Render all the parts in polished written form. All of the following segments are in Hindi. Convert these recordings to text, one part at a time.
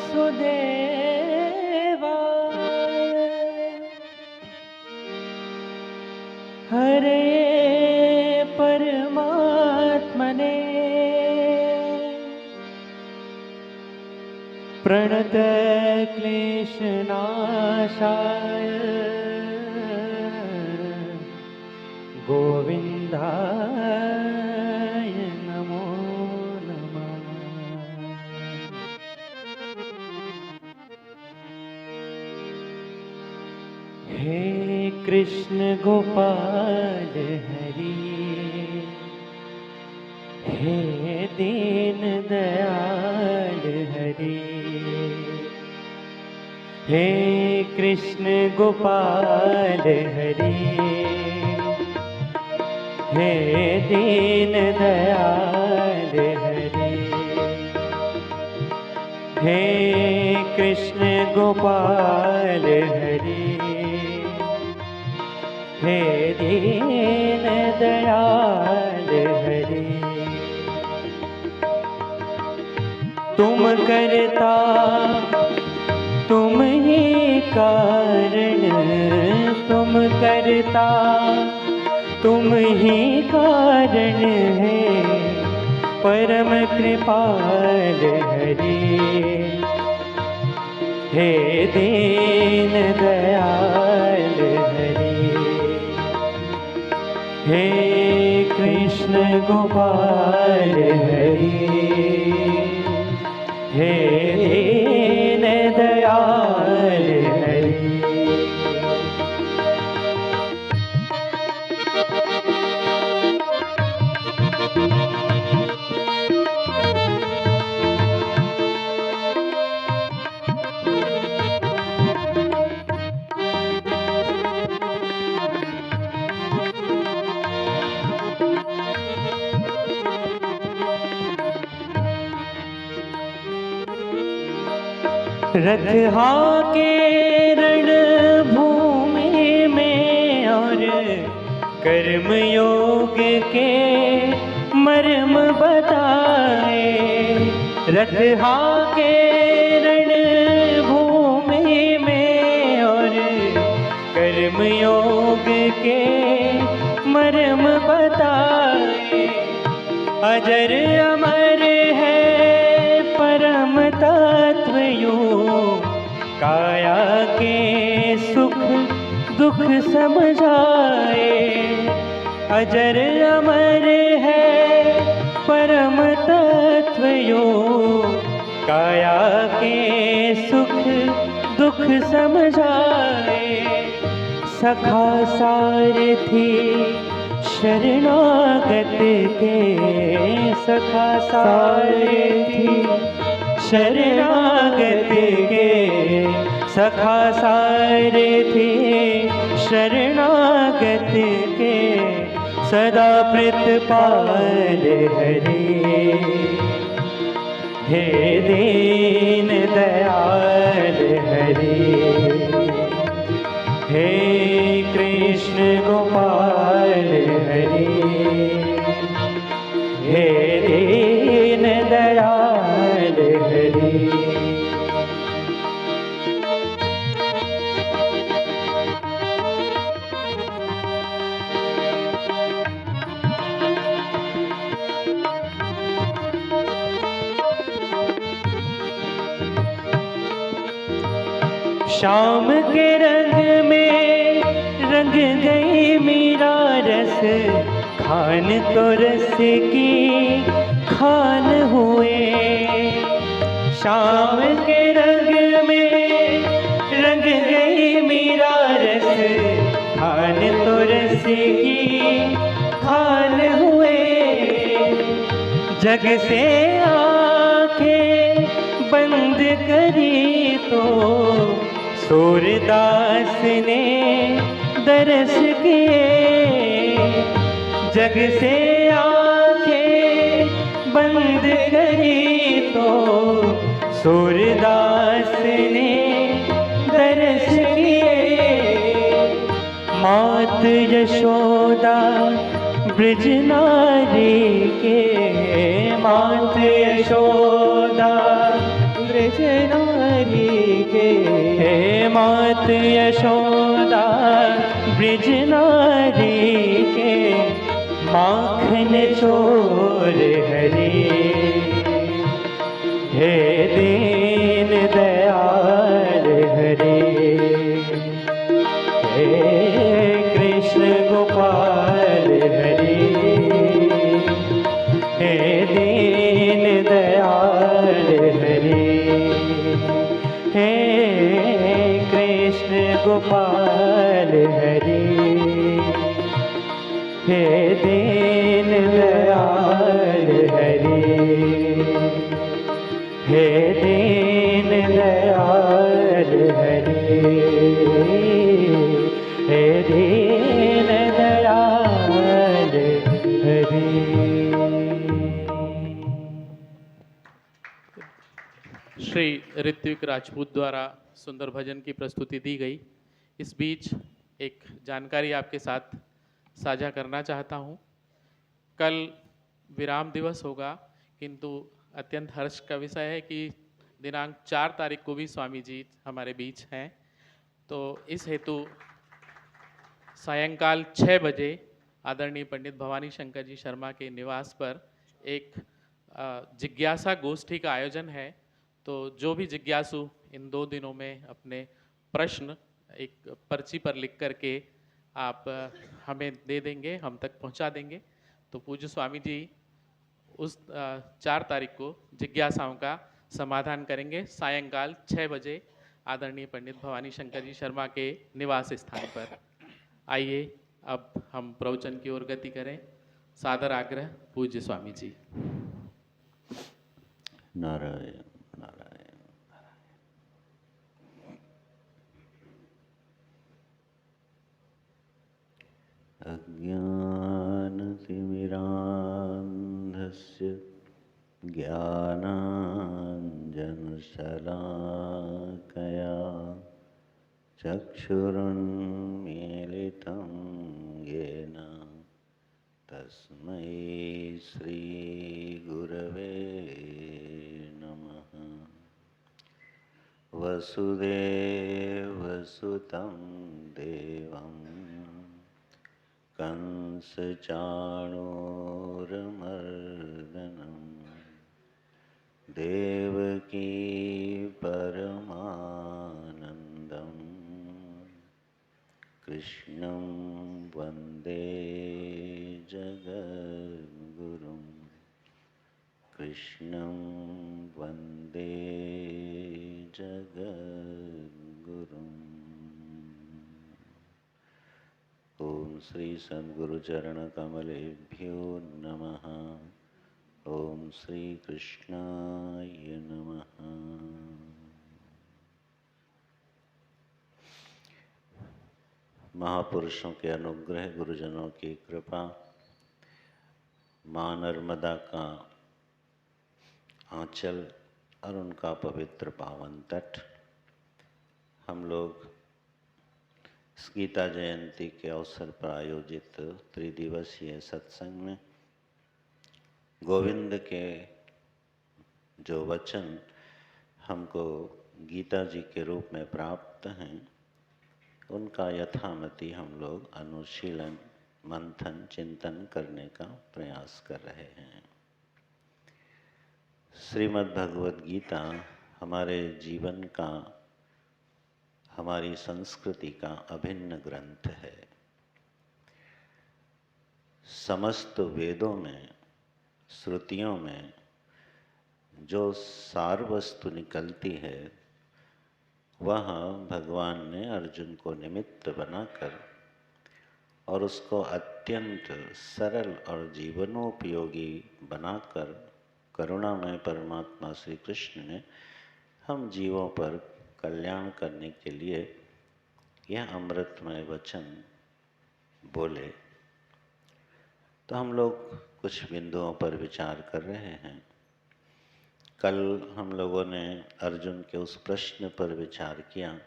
वासुदेवाय हरे परमात्मने प्रणतक्लेशनाशाय गोविन्दाय नमो नमः। हे कृष्ण गोपाल हरि, हे दीन दयाल हरि, हे कृष्ण गोपाल हरि, हे दीन दयाल हरि, हे कृष्ण गोपाल हरि, हे दीन दयाल हरि। तुम करता तुम ही कारण, तुम करता तुम ही कारण है, परम कृपाल हरि, हे दीन दयाल हरि, हे कृष्ण गोपाल हरि, हे दीन दयाल हरि। रथ हाके रण भूमि में और कर्म योग के मर्म बताए। रथ हाके रण भूमि में और कर्म योग के मर्म बताए। अजर अमर है परम तत्व यूं, काया के सुख दुख समझाए। अजर अमर है परम तत्व यूं, काया के सुख दुख समझाए। सखा सारथी शरणागत के, सखा सारथी शरणागत के, सखा सारथी शरणागत के, सदा प्रतिपाल हरि, हे दीन दयाल हरि, हे कृष्ण गोपाल हरि, हे दीन दयाल हरि। शाम के रंग में रंग गई मीरा रस, खान तो रस की खान हुए। शाम के रंग में रंग गई मीरा रस, खान तो रस की खान हुए। जग से आंखें बंद करी तो सूरदास ने दर्श किए। जग से आंखें बंद करी तो सूरदास ने दर्श किए। मात यशोदा ब्रज नारी के, मात यशोदा ब्रज नारी के। हे मात यशोदा ब्रज नारी के, माखन चोर हरे। हे दीन दयाल हरे, हे कृष्ण गोपाल हरे। हे दीन दयाल हरे, हे कृष्ण गोपाल हरे। हे दीन दयाल हरे, हे दीन दयाल हरे। हे दीन दयाल हरे। श्री ऋत्विक राजपूत द्वारा सुंदर भजन की प्रस्तुति दी गई। इस बीच एक जानकारी आपके साथ साझा करना चाहता हूँ। कल विराम दिवस होगा, किंतु अत्यंत हर्ष का विषय है कि दिनांक 4 तारीख को भी स्वामी जी हमारे बीच हैं। तो इस हेतु सायंकाल 6 बजे आदरणीय पंडित भवानी शंकर जी शर्मा के निवास पर एक जिज्ञासा गोष्ठी का आयोजन है। तो जो भी जिज्ञासु इन 2 दिनों में अपने प्रश्न एक पर्ची पर लिख करके आप हमें दे देंगे, हम तक पहुंचा देंगे, तो पूज्य स्वामी जी उस 4 तारीख को जिज्ञासाओं का समाधान करेंगे सायंकाल 6 बजे आदरणीय पंडित भवानी शंकर जी शर्मा के निवास स्थान पर। आइए अब हम प्रवचन की ओर गति करें। सादर आग्रह पूज्य स्वामी जी। नारायण नारायण अज्ञानतिमिरान्धस्य ज्ञानाञ्जनशलाकया चक्षुरुन्मीलितं येन तस्मै श्रीगुरवे नमः। वसुदेवसुतं देवं कंसचाणूरमर्दनं देवकी परमानन्दं कृष्णं वन्दे जगद्गुरुं। कृष्णं वन्दे जगद्गुरुम्। ओम श्री सद्गुरु चरण कमलेभ्यो नमः। ओम श्री कृष्णाय नमः। महापुरुषों के अनुग्रह, गुरुजनों की कृपा, माँ नर्मदा का आंचल और उनका पवित्र पावन तट, हम लोग इस गीता जयंती के अवसर पर आयोजित त्रिदिवसीय सत्संग में गोविंद के जो वचन हमको गीता जी के रूप में प्राप्त हैं, उनका यथामति हम लोग अनुशीलन, मंथन, चिंतन करने का प्रयास कर रहे हैं। श्रीमद् भगवद गीता हमारे जीवन का, हमारी संस्कृति का अभिन्न ग्रंथ है। समस्त वेदों में, श्रुतियों में जो सार वस्तु निकलती है, वह भगवान ने अर्जुन को निमित्त बनाकर और उसको अत्यंत सरल और जीवनोपयोगी बनाकर करुणामय परमात्मा श्री कृष्ण ने हम जीवों पर कल्याण करने के लिए यह अमृतमय वचन बोले। तो हम लोग कुछ बिंदुओं पर विचार कर रहे हैं। कल हम लोगों ने अर्जुन के उस प्रश्न पर विचार किया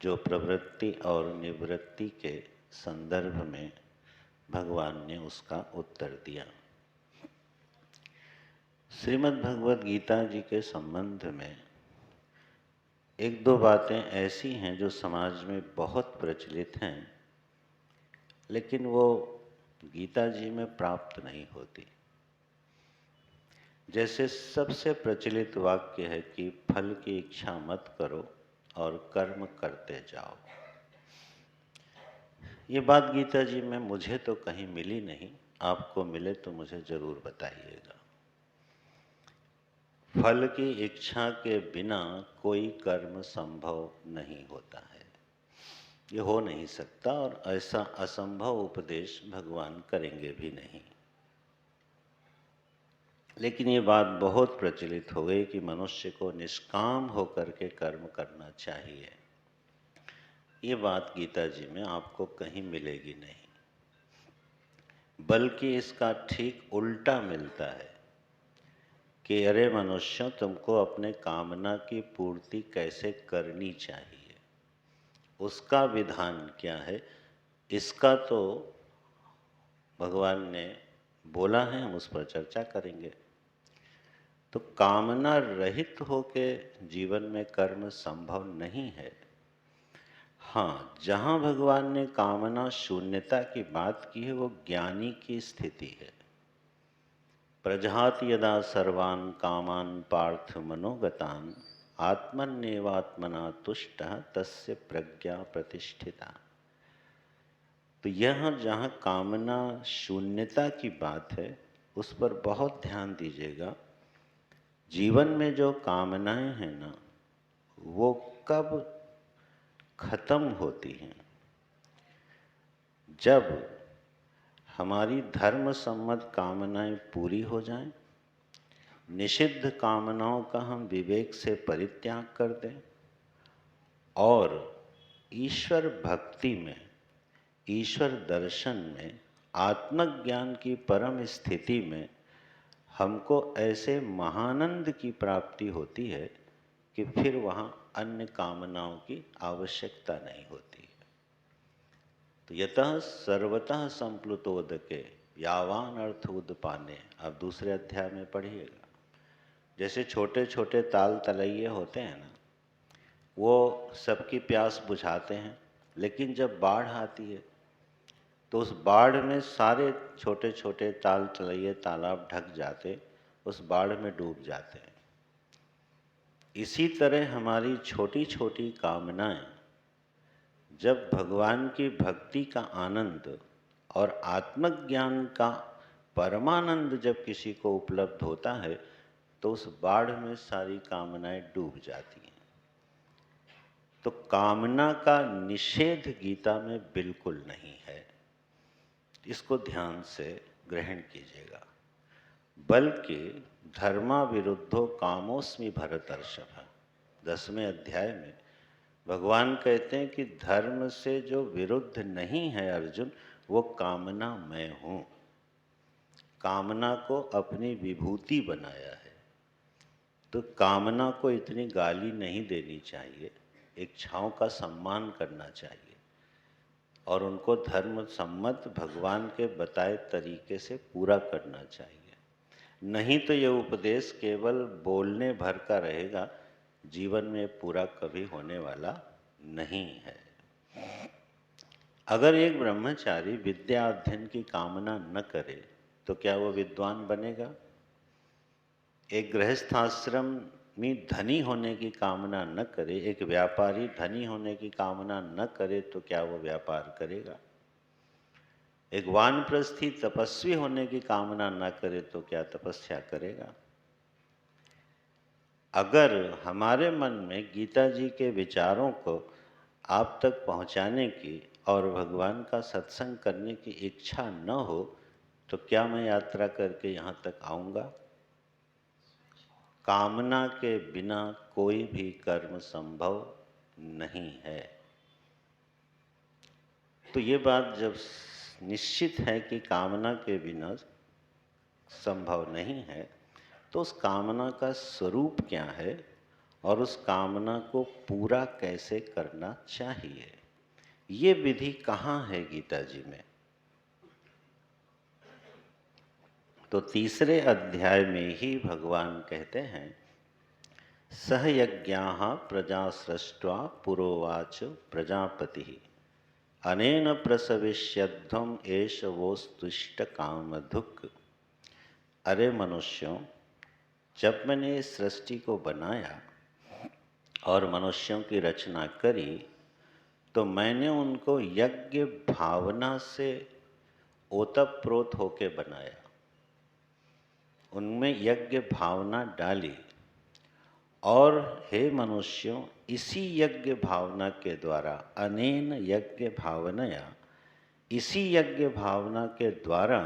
जो प्रवृत्ति और निवृत्ति के संदर्भ में भगवान ने उसका उत्तर दिया। श्रीमद् भगवद गीता जी के संबंध में एक दो बातें ऐसी हैं जो समाज में बहुत प्रचलित हैं, लेकिन वो गीता जी में प्राप्त नहीं होती। जैसे सबसे प्रचलित वाक्य है कि फल की इच्छा मत करो और कर्म करते जाओ। ये बात गीता जी में मुझे तो कहीं मिली नहीं, आपको मिले तो मुझे जरूर बताइएगा। फल की इच्छा के बिना कोई कर्म संभव नहीं होता है, ये हो नहीं सकता, और ऐसा असंभव उपदेश भगवान करेंगे भी नहीं। लेकिन ये बात बहुत प्रचलित हो गई कि मनुष्य को निष्काम होकर के कर्म करना चाहिए। ये बात गीता जी में आपको कहीं मिलेगी नहीं, बल्कि इसका ठीक उल्टा मिलता है कि अरे मनुष्यों, तुमको अपने कामना की पूर्ति कैसे करनी चाहिए, उसका विधान क्या है, इसका तो भगवान ने बोला है, हम उस पर चर्चा करेंगे। तो कामना रहित होके जीवन में कर्म संभव नहीं है। हाँ, जहाँ भगवान ने कामना शून्यता की बात की है वो ज्ञानी की स्थिति है। प्रजहाति यदा सर्वान् कामान् पार्थ मनोगतान् आत्मन्येवात्मना तुष्टः तस्य प्रज्ञा प्रतिष्ठिता। तो यह जहाँ कामना शून्यता की बात है उस पर बहुत ध्यान दीजिएगा। जीवन में जो कामनाएं हैं ना, वो कब खत्म होती हैं? जब हमारी धर्म सम्मत कामनाएं पूरी हो जाएं, निषिद्ध कामनाओं का हम विवेक से परित्याग कर दें और ईश्वर भक्ति में, ईश्वर दर्शन में, आत्मज्ञान की परम स्थिति में हमको ऐसे महानंद की प्राप्ति होती है कि फिर वहाँ अन्य कामनाओं की आवश्यकता नहीं होती है। तो यतः सर्वतः संप्लुतोदके यावान अर्थ उदपाने, आप दूसरे अध्याय में पढ़िएगा। जैसे छोटे छोटे ताल तलैये होते हैं ना, वो सबकी प्यास बुझाते हैं, लेकिन जब बाढ़ आती है तो उस बाढ़ में सारे छोटे छोटे ताल तलैये तालाब ढक जाते, उस बाढ़ में डूब जाते हैं। इसी तरह हमारी छोटी छोटी कामनाएं जब भगवान की भक्ति का आनंद और आत्मज्ञान का परमानंद जब किसी को उपलब्ध होता है तो उस बाढ़ में सारी कामनाएं डूब जाती हैं। तो कामना का निषेध गीता में बिल्कुल नहीं है, इसको ध्यान से ग्रहण कीजिएगा। बल्कि धर्मा विरुद्धो कामोस्मि भरतर्षभ, 10वें अध्याय में भगवान कहते हैं कि धर्म से जो विरुद्ध नहीं है अर्जुन, वो कामना मैं हूँ। कामना को अपनी विभूति बनाया है, तो कामना को इतनी गाली नहीं देनी चाहिए, इच्छाओं का सम्मान करना चाहिए और उनको धर्म सम्मत भगवान के बताए तरीके से पूरा करना चाहिए। नहीं तो ये उपदेश केवल बोलने भर का रहेगा, जीवन में पूरा कभी होने वाला नहीं है। अगर एक ब्रह्मचारी विद्या अध्ययन की कामना न करे तो क्या वो विद्वान बनेगा? एक गृहस्थाश्रम में धनी होने की कामना न करे, एक व्यापारी धनी होने की कामना न करे तो क्या वो व्यापार करेगा? एक वानप्रस्थी तपस्वी होने की कामना न करे तो क्या तपस्या करेगा? अगर हमारे मन में गीता जी के विचारों को आप तक पहुंचाने की और भगवान का सत्संग करने की इच्छा न हो तो क्या मैं यात्रा करके यहाँ तक आऊँगा? कामना के बिना कोई भी कर्म संभव नहीं है। तो ये बात जब निश्चित है कि कामना के बिना संभव नहीं है, तो उस कामना का स्वरूप क्या है और उस कामना को पूरा कैसे करना चाहिए, ये विधि कहाँ है गीता जी में? तो तीसरे अध्याय में ही भगवान कहते हैं, सह यज्ञाः प्रजा सृष्ट्वा पुरोवाच प्रजापति अनेन प्रसविष्यध्वम एष वोस्तुष्ट कामधुक्। अरे मनुष्यों, जब मैंने इस सृष्टि को बनाया और मनुष्यों की रचना करी तो मैंने उनको यज्ञ भावना से ओतप्रोत होके बनाया, उनमें यज्ञ भावना डाली। और हे मनुष्यों, इसी यज्ञ भावना के द्वारा, अनेन यज्ञ भावनया, इसी यज्ञ भावना के द्वारा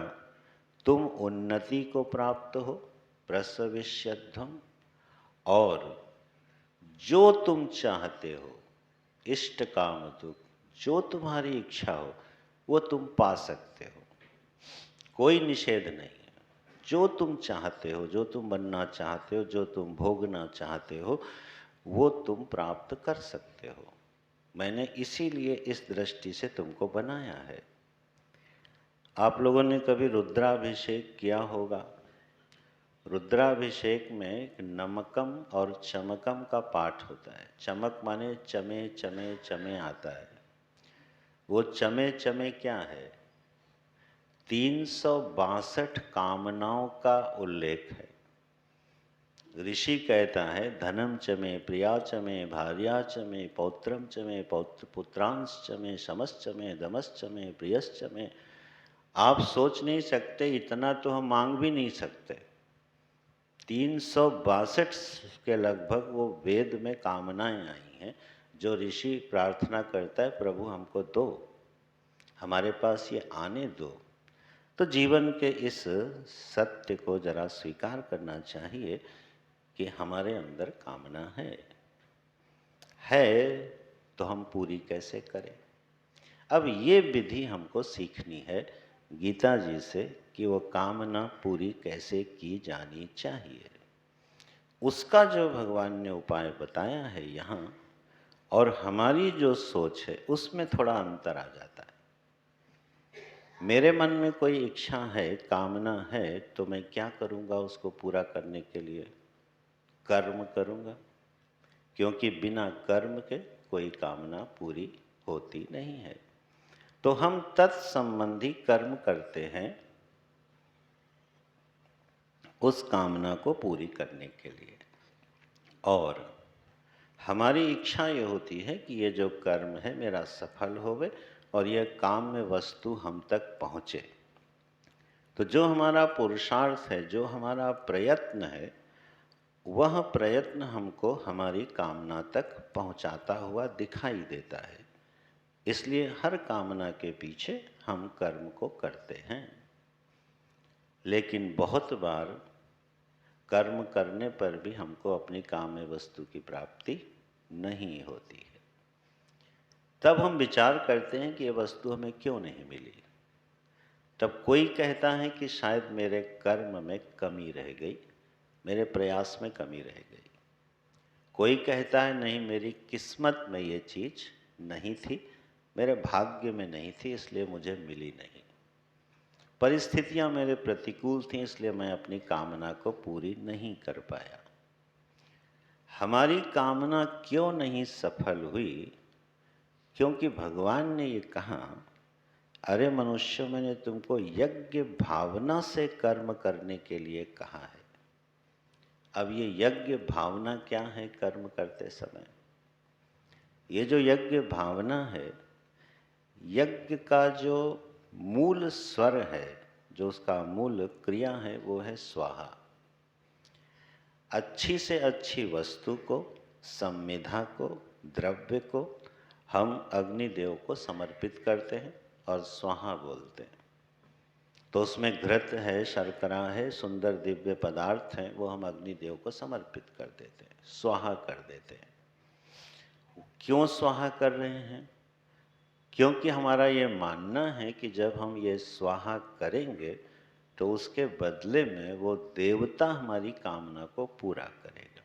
तुम उन्नति को प्राप्त हो, प्रसविष्यध्वम, और जो तुम चाहते हो, इष्ट काम दुख, जो तुम्हारी इच्छा हो वो तुम पा सकते हो, कोई निषेध नहीं है। जो तुम चाहते हो, जो तुम बनना चाहते हो, जो तुम भोगना चाहते हो, वो तुम प्राप्त कर सकते हो। मैंने इसीलिए इस दृष्टि से तुमको बनाया है। आप लोगों ने कभी रुद्राभिषेक किया होगा। रुद्राभिषेक में नमकम और चमकम का पाठ होता है। चमक माने चमे चमे चमे आता है। वो चमे चमे क्या है? 362 कामनाओं का उल्लेख है। ऋषि कहता है, धनम चमे, प्रिया चमे, भार्या चमे, पौत्रम चमे, पुत्रांश चमे, शमस चमे, दमस चमे, प्रियस चमे। आप सोच नहीं सकते, इतना तो हम मांग भी नहीं सकते। 362 के लगभग वो वेद में कामनाएं आई हैं जो ऋषि प्रार्थना करता है, प्रभु हमको दो, हमारे पास ये आने दो। तो जीवन के इस सत्य को जरा स्वीकार करना चाहिए कि हमारे अंदर कामना है तो हम पूरी कैसे करें। अब ये विधि हमको सीखनी है गीता जी से कि वो कामना पूरी कैसे की जानी चाहिए। उसका जो भगवान ने उपाय बताया है यहाँ, और हमारी जो सोच है उसमें थोड़ा अंतर आ जाता है। मेरे मन में कोई इच्छा है, कामना है, तो मैं क्या करूँगा उसको पूरा करने के लिए? कर्म करूँगा, क्योंकि बिना कर्म के कोई कामना पूरी होती नहीं है। तो हम तत्संबंधी कर्म करते हैं उस कामना को पूरी करने के लिए। और हमारी इच्छा ये होती है कि ये जो कर्म है मेरा सफल होवे और यह काम में वस्तु हम तक पहुँचे। तो जो हमारा पुरुषार्थ है, जो हमारा प्रयत्न है, वह प्रयत्न हमको हमारी कामना तक पहुँचाता हुआ दिखाई देता है। इसलिए हर कामना के पीछे हम कर्म को करते हैं। लेकिन बहुत बार कर्म करने पर भी हमको अपनी काम्य वस्तु की प्राप्ति नहीं होती है। तब हम विचार करते हैं कि ये वस्तु हमें क्यों नहीं मिली। तब कोई कहता है कि शायद मेरे कर्म में कमी रह गई, मेरे प्रयास में कमी रह गई। कोई कहता है नहीं, मेरी किस्मत में ये चीज़ नहीं थी, मेरे भाग्य में नहीं थी, इसलिए मुझे मिली नहीं। परिस्थितियां मेरे प्रतिकूल थीं, इसलिए मैं अपनी कामना को पूरी नहीं कर पाया। हमारी कामना क्यों नहीं सफल हुई? क्योंकि भगवान ने ये कहा, अरे मनुष्य, मैंने तुमको यज्ञ भावना से कर्म करने के लिए कहा है। अब ये यज्ञ भावना क्या है? कर्म करते समय ये जो यज्ञ भावना है, यज्ञ का जो मूल स्वर है, जो उसका मूल क्रिया है, वो है स्वाहा। अच्छी से अच्छी वस्तु को, संविधा को, द्रव्य को हम अग्निदेव को समर्पित करते हैं और स्वाहा बोलते हैं। तो उसमें घृत है, शर्करा है, सुंदर दिव्य पदार्थ हैं, वो हम अग्निदेव को समर्पित कर देते हैं, स्वाहा कर देते हैं। क्यों स्वाहा कर रहे हैं? क्योंकि हमारा ये मानना है कि जब हम ये स्वाहा करेंगे तो उसके बदले में वो देवता हमारी कामना को पूरा करेगा।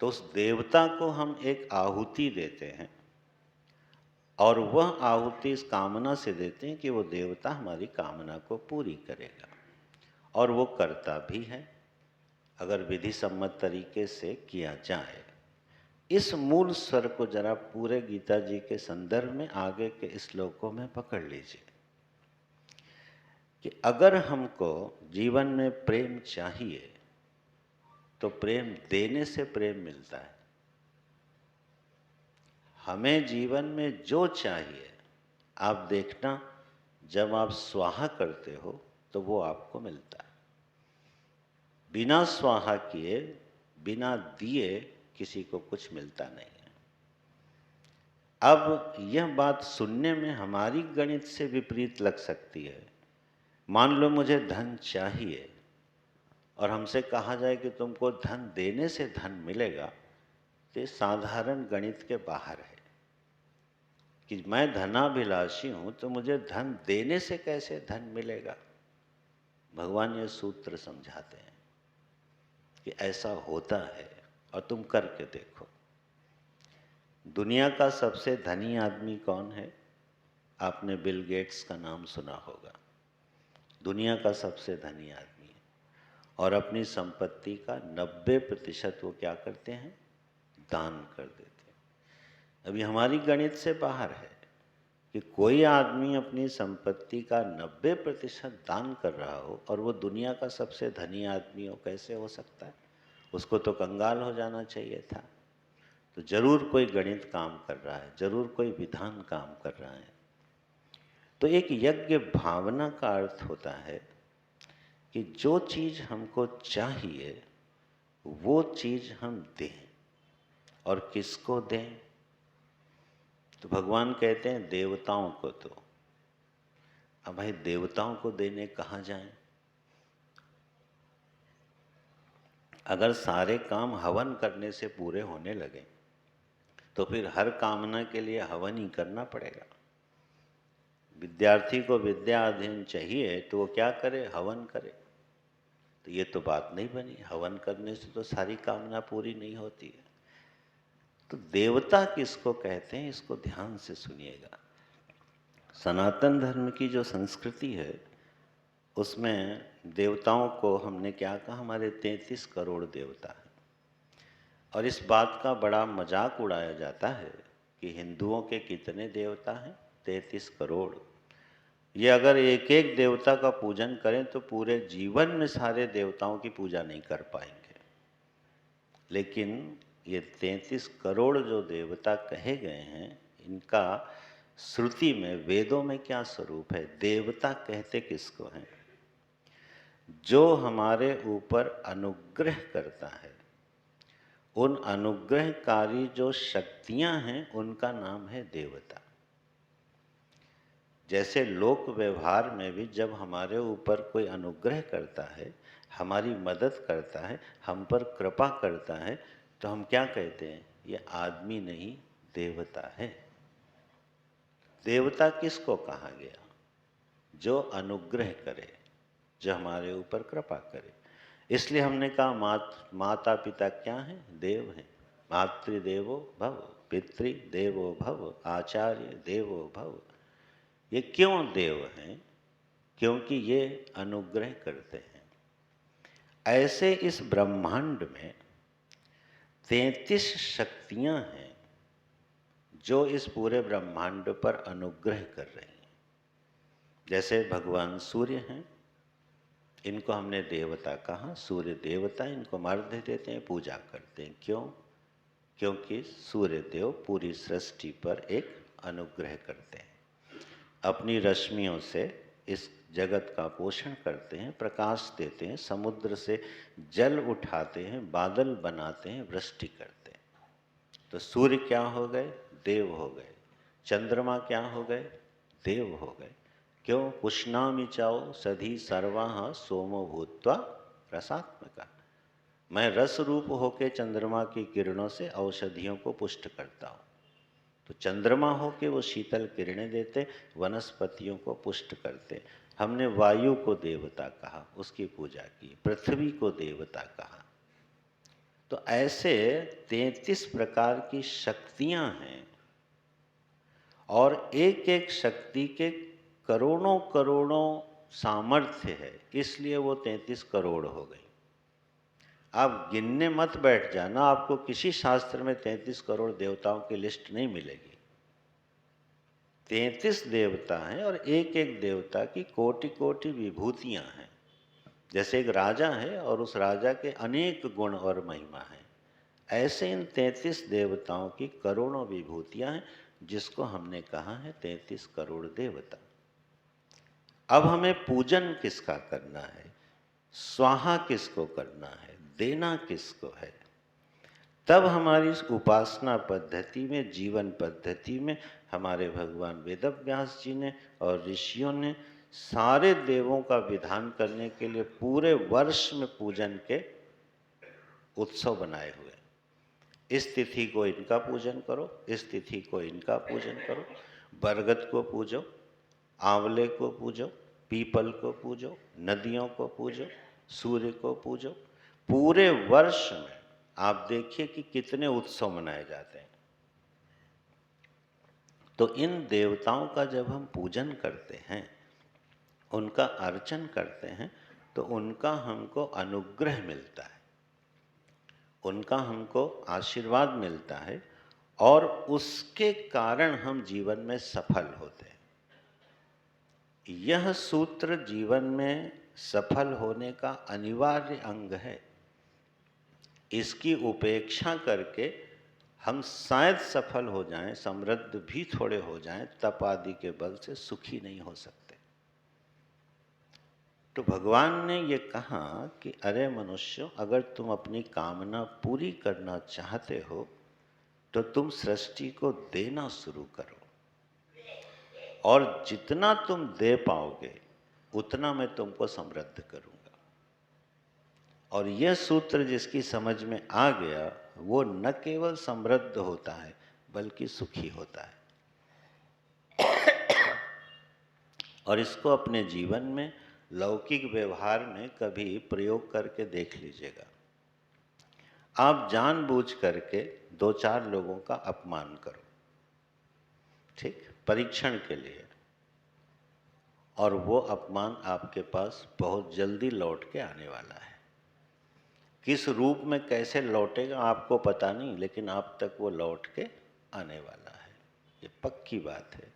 तो उस देवता को हम एक आहुति देते हैं और वह आहुति इस कामना से देते हैं कि वो देवता हमारी कामना को पूरी करेगा। और वो करता भी है अगर विधि सम्मत तरीके से किया जाए। इस मूल स्वर को जरा पूरे गीता जी के संदर्भ में आगे के श्लोकों में पकड़ लीजिए कि अगर हमको जीवन में प्रेम चाहिए तो प्रेम देने से प्रेम मिलता है। हमें जीवन में जो चाहिए, आप देखना जब आप स्वाहा करते हो तो वो आपको मिलता है। बिना स्वाहा किए, बिना दिए किसी को कुछ मिलता नहीं है। अब यह बात सुनने में हमारी गणित से विपरीत लग सकती है। मान लो मुझे धन चाहिए और हमसे कहा जाए कि तुमको धन देने से धन मिलेगा, तो साधारण गणित के बाहर है कि मैं धनाभिलाषी हूं तो मुझे धन देने से कैसे धन मिलेगा। भगवान ये सूत्र समझाते हैं कि ऐसा होता है और तुम करके देखो। दुनिया का सबसे धनी आदमी कौन है? आपने बिल गेट्स का नाम सुना होगा। दुनिया का सबसे धनी आदमी है और अपनी संपत्ति का 90% वो क्या करते हैं? दान कर देते हैं। अभी हमारी गणित से बाहर है कि कोई आदमी अपनी संपत्ति का 90% दान कर रहा हो और वो दुनिया का सबसे धनी आदमी हो, कैसे हो सकता है? उसको तो कंगाल हो जाना चाहिए था। तो जरूर कोई गणित काम कर रहा है, जरूर कोई विधान काम कर रहा है। तो एक यज्ञ भावना का अर्थ होता है कि जो चीज हमको चाहिए वो चीज हम दें। और किसको दें? तो भगवान कहते हैं देवताओं को दो। अब भाई देवताओं को देने कहाँ जाएं? अगर सारे काम हवन करने से पूरे होने लगे तो फिर हर कामना के लिए हवन ही करना पड़ेगा। विद्यार्थी को विद्या अध्ययन चाहिए तो वो क्या करे? हवन करे। तो ये तो बात नहीं बनी। हवन करने से तो सारी कामना पूरी नहीं होती है। तो देवता किसको कहते हैं, इसको ध्यान से सुनिएगा। सनातन धर्म की जो संस्कृति है उसमें देवताओं को हमने क्या कहा? हमारे 33 करोड़ देवता हैं। और इस बात का बड़ा मजाक उड़ाया जाता है कि हिंदुओं के कितने देवता हैं? 33 करोड़। ये अगर एक एक देवता का पूजन करें तो पूरे जीवन में सारे देवताओं की पूजा नहीं कर पाएंगे। लेकिन ये 33 करोड़ जो देवता कहे गए हैं, इनका श्रुति में, वेदों में क्या स्वरूप है? देवता कहते किसको हैं? जो हमारे ऊपर अनुग्रह करता है। उन अनुग्रहकारी जो शक्तियां हैं उनका नाम है देवता। जैसे लोक व्यवहार में भी जब हमारे ऊपर कोई अनुग्रह करता है, हमारी मदद करता है, हम पर कृपा करता है, तो हम क्या कहते हैं? ये आदमी नहीं, देवता है। देवता किसको कहा गया? जो अनुग्रह करे, जो हमारे ऊपर कृपा करे। इसलिए हमने कहा माता पिता क्या है? देव है। मातृदेवो भव, पितृदेवो भव, आचार्य देवो भव। ये क्यों देव हैं? क्योंकि ये अनुग्रह करते हैं। ऐसे इस ब्रह्मांड में 33 शक्तियां हैं जो इस पूरे ब्रह्मांड पर अनुग्रह कर रही हैं। जैसे भगवान सूर्य हैं, इनको हमने देवता कहा। सूर्य देवता, इनको मर्द देते हैं, पूजा करते हैं। क्यों? क्योंकि सूर्य देव पूरी सृष्टि पर एक अनुग्रह करते हैं। अपनी रश्मियों से इस जगत का पोषण करते हैं, प्रकाश देते हैं, समुद्र से जल उठाते हैं, बादल बनाते हैं, वृष्टि करते हैं। तो सूर्य क्या हो गए? देव हो गए। चंद्रमा क्या हो गए? देव हो गए। क्यों? पुष्णामि चाओ सधी सर्वाः सोमो भूत्वा रसात्मका। मैं रस रूप होके चंद्रमा की किरणों से औषधियों को पुष्ट करता हूँ। तो चंद्रमा होके वो शीतल किरणें देते, वनस्पतियों को पुष्ट करते। हमने वायु को देवता कहा, उसकी पूजा की। पृथ्वी को देवता कहा। तो ऐसे 33 प्रकार की शक्तियां हैं और एक एक शक्ति के करोड़ों करोड़ों सामर्थ्य है, इसलिए वो 33 करोड़ हो गई। आप गिनने मत बैठ जाना, आपको किसी शास्त्र में 33 करोड़ देवताओं की लिस्ट नहीं मिलेगी। 33 देवता हैं और एक एक देवता की कोटि कोटि विभूतियां हैं। जैसे एक राजा है और उस राजा के अनेक गुण और महिमा हैं, ऐसे इन 33 देवताओं की करोड़ों विभूतियां हैं, जिसको हमने कहा है 33 करोड़ देवता। अब हमें पूजन किसका करना है, स्वाहा किसको करना है, देना किसको है, तब हमारी इस उपासना पद्धति में, जीवन पद्धति में हमारे भगवान वेदव्यास जी ने और ऋषियों ने सारे देवों का विधान करने के लिए पूरे वर्ष में पूजन के उत्सव बनाए हुए। इस तिथि को इनका पूजन करो, इस तिथि को इनका पूजन करो, बरगद को पूजो, आंवले को पूजो, पीपल को पूजो, नदियों को पूजो, सूर्य को पूजो। पूरे वर्ष में आप देखिए कि कितने उत्सव मनाए जाते हैं। तो इन देवताओं का जब हम पूजन करते हैं, उनका अर्चन करते हैं, तो उनका हमको अनुग्रह मिलता है, उनका हमको आशीर्वाद मिलता है और उसके कारण हम जीवन में सफल होते हैं। यह सूत्र जीवन में सफल होने का अनिवार्य अंग है। इसकी उपेक्षा करके हम शायद सफल हो जाएं, समृद्ध भी थोड़े हो जाएं, तप आदि के बल से सुखी नहीं हो सकते। तो भगवान ने ये कहा कि अरे मनुष्यों, अगर तुम अपनी कामना पूरी करना चाहते हो तो तुम सृष्टि को देना शुरू करो, और जितना तुम दे पाओगे उतना मैं तुमको समृद्ध करूंगा। और यह सूत्र जिसकी समझ में आ गया, वो न केवल समृद्ध होता है बल्कि सुखी होता है। और इसको अपने जीवन में, लौकिक व्यवहार में कभी प्रयोग करके देख लीजिएगा। आप जानबूझ करके 2-4 लोगों का अपमान करो, ठीक, परीक्षण के लिए, और वो अपमान आपके पास बहुत जल्दी लौट के आने वाला है। किस रूप में कैसे लौटेगा आपको पता नहीं, लेकिन आप तक वो लौट के आने वाला है, ये पक्की बात है।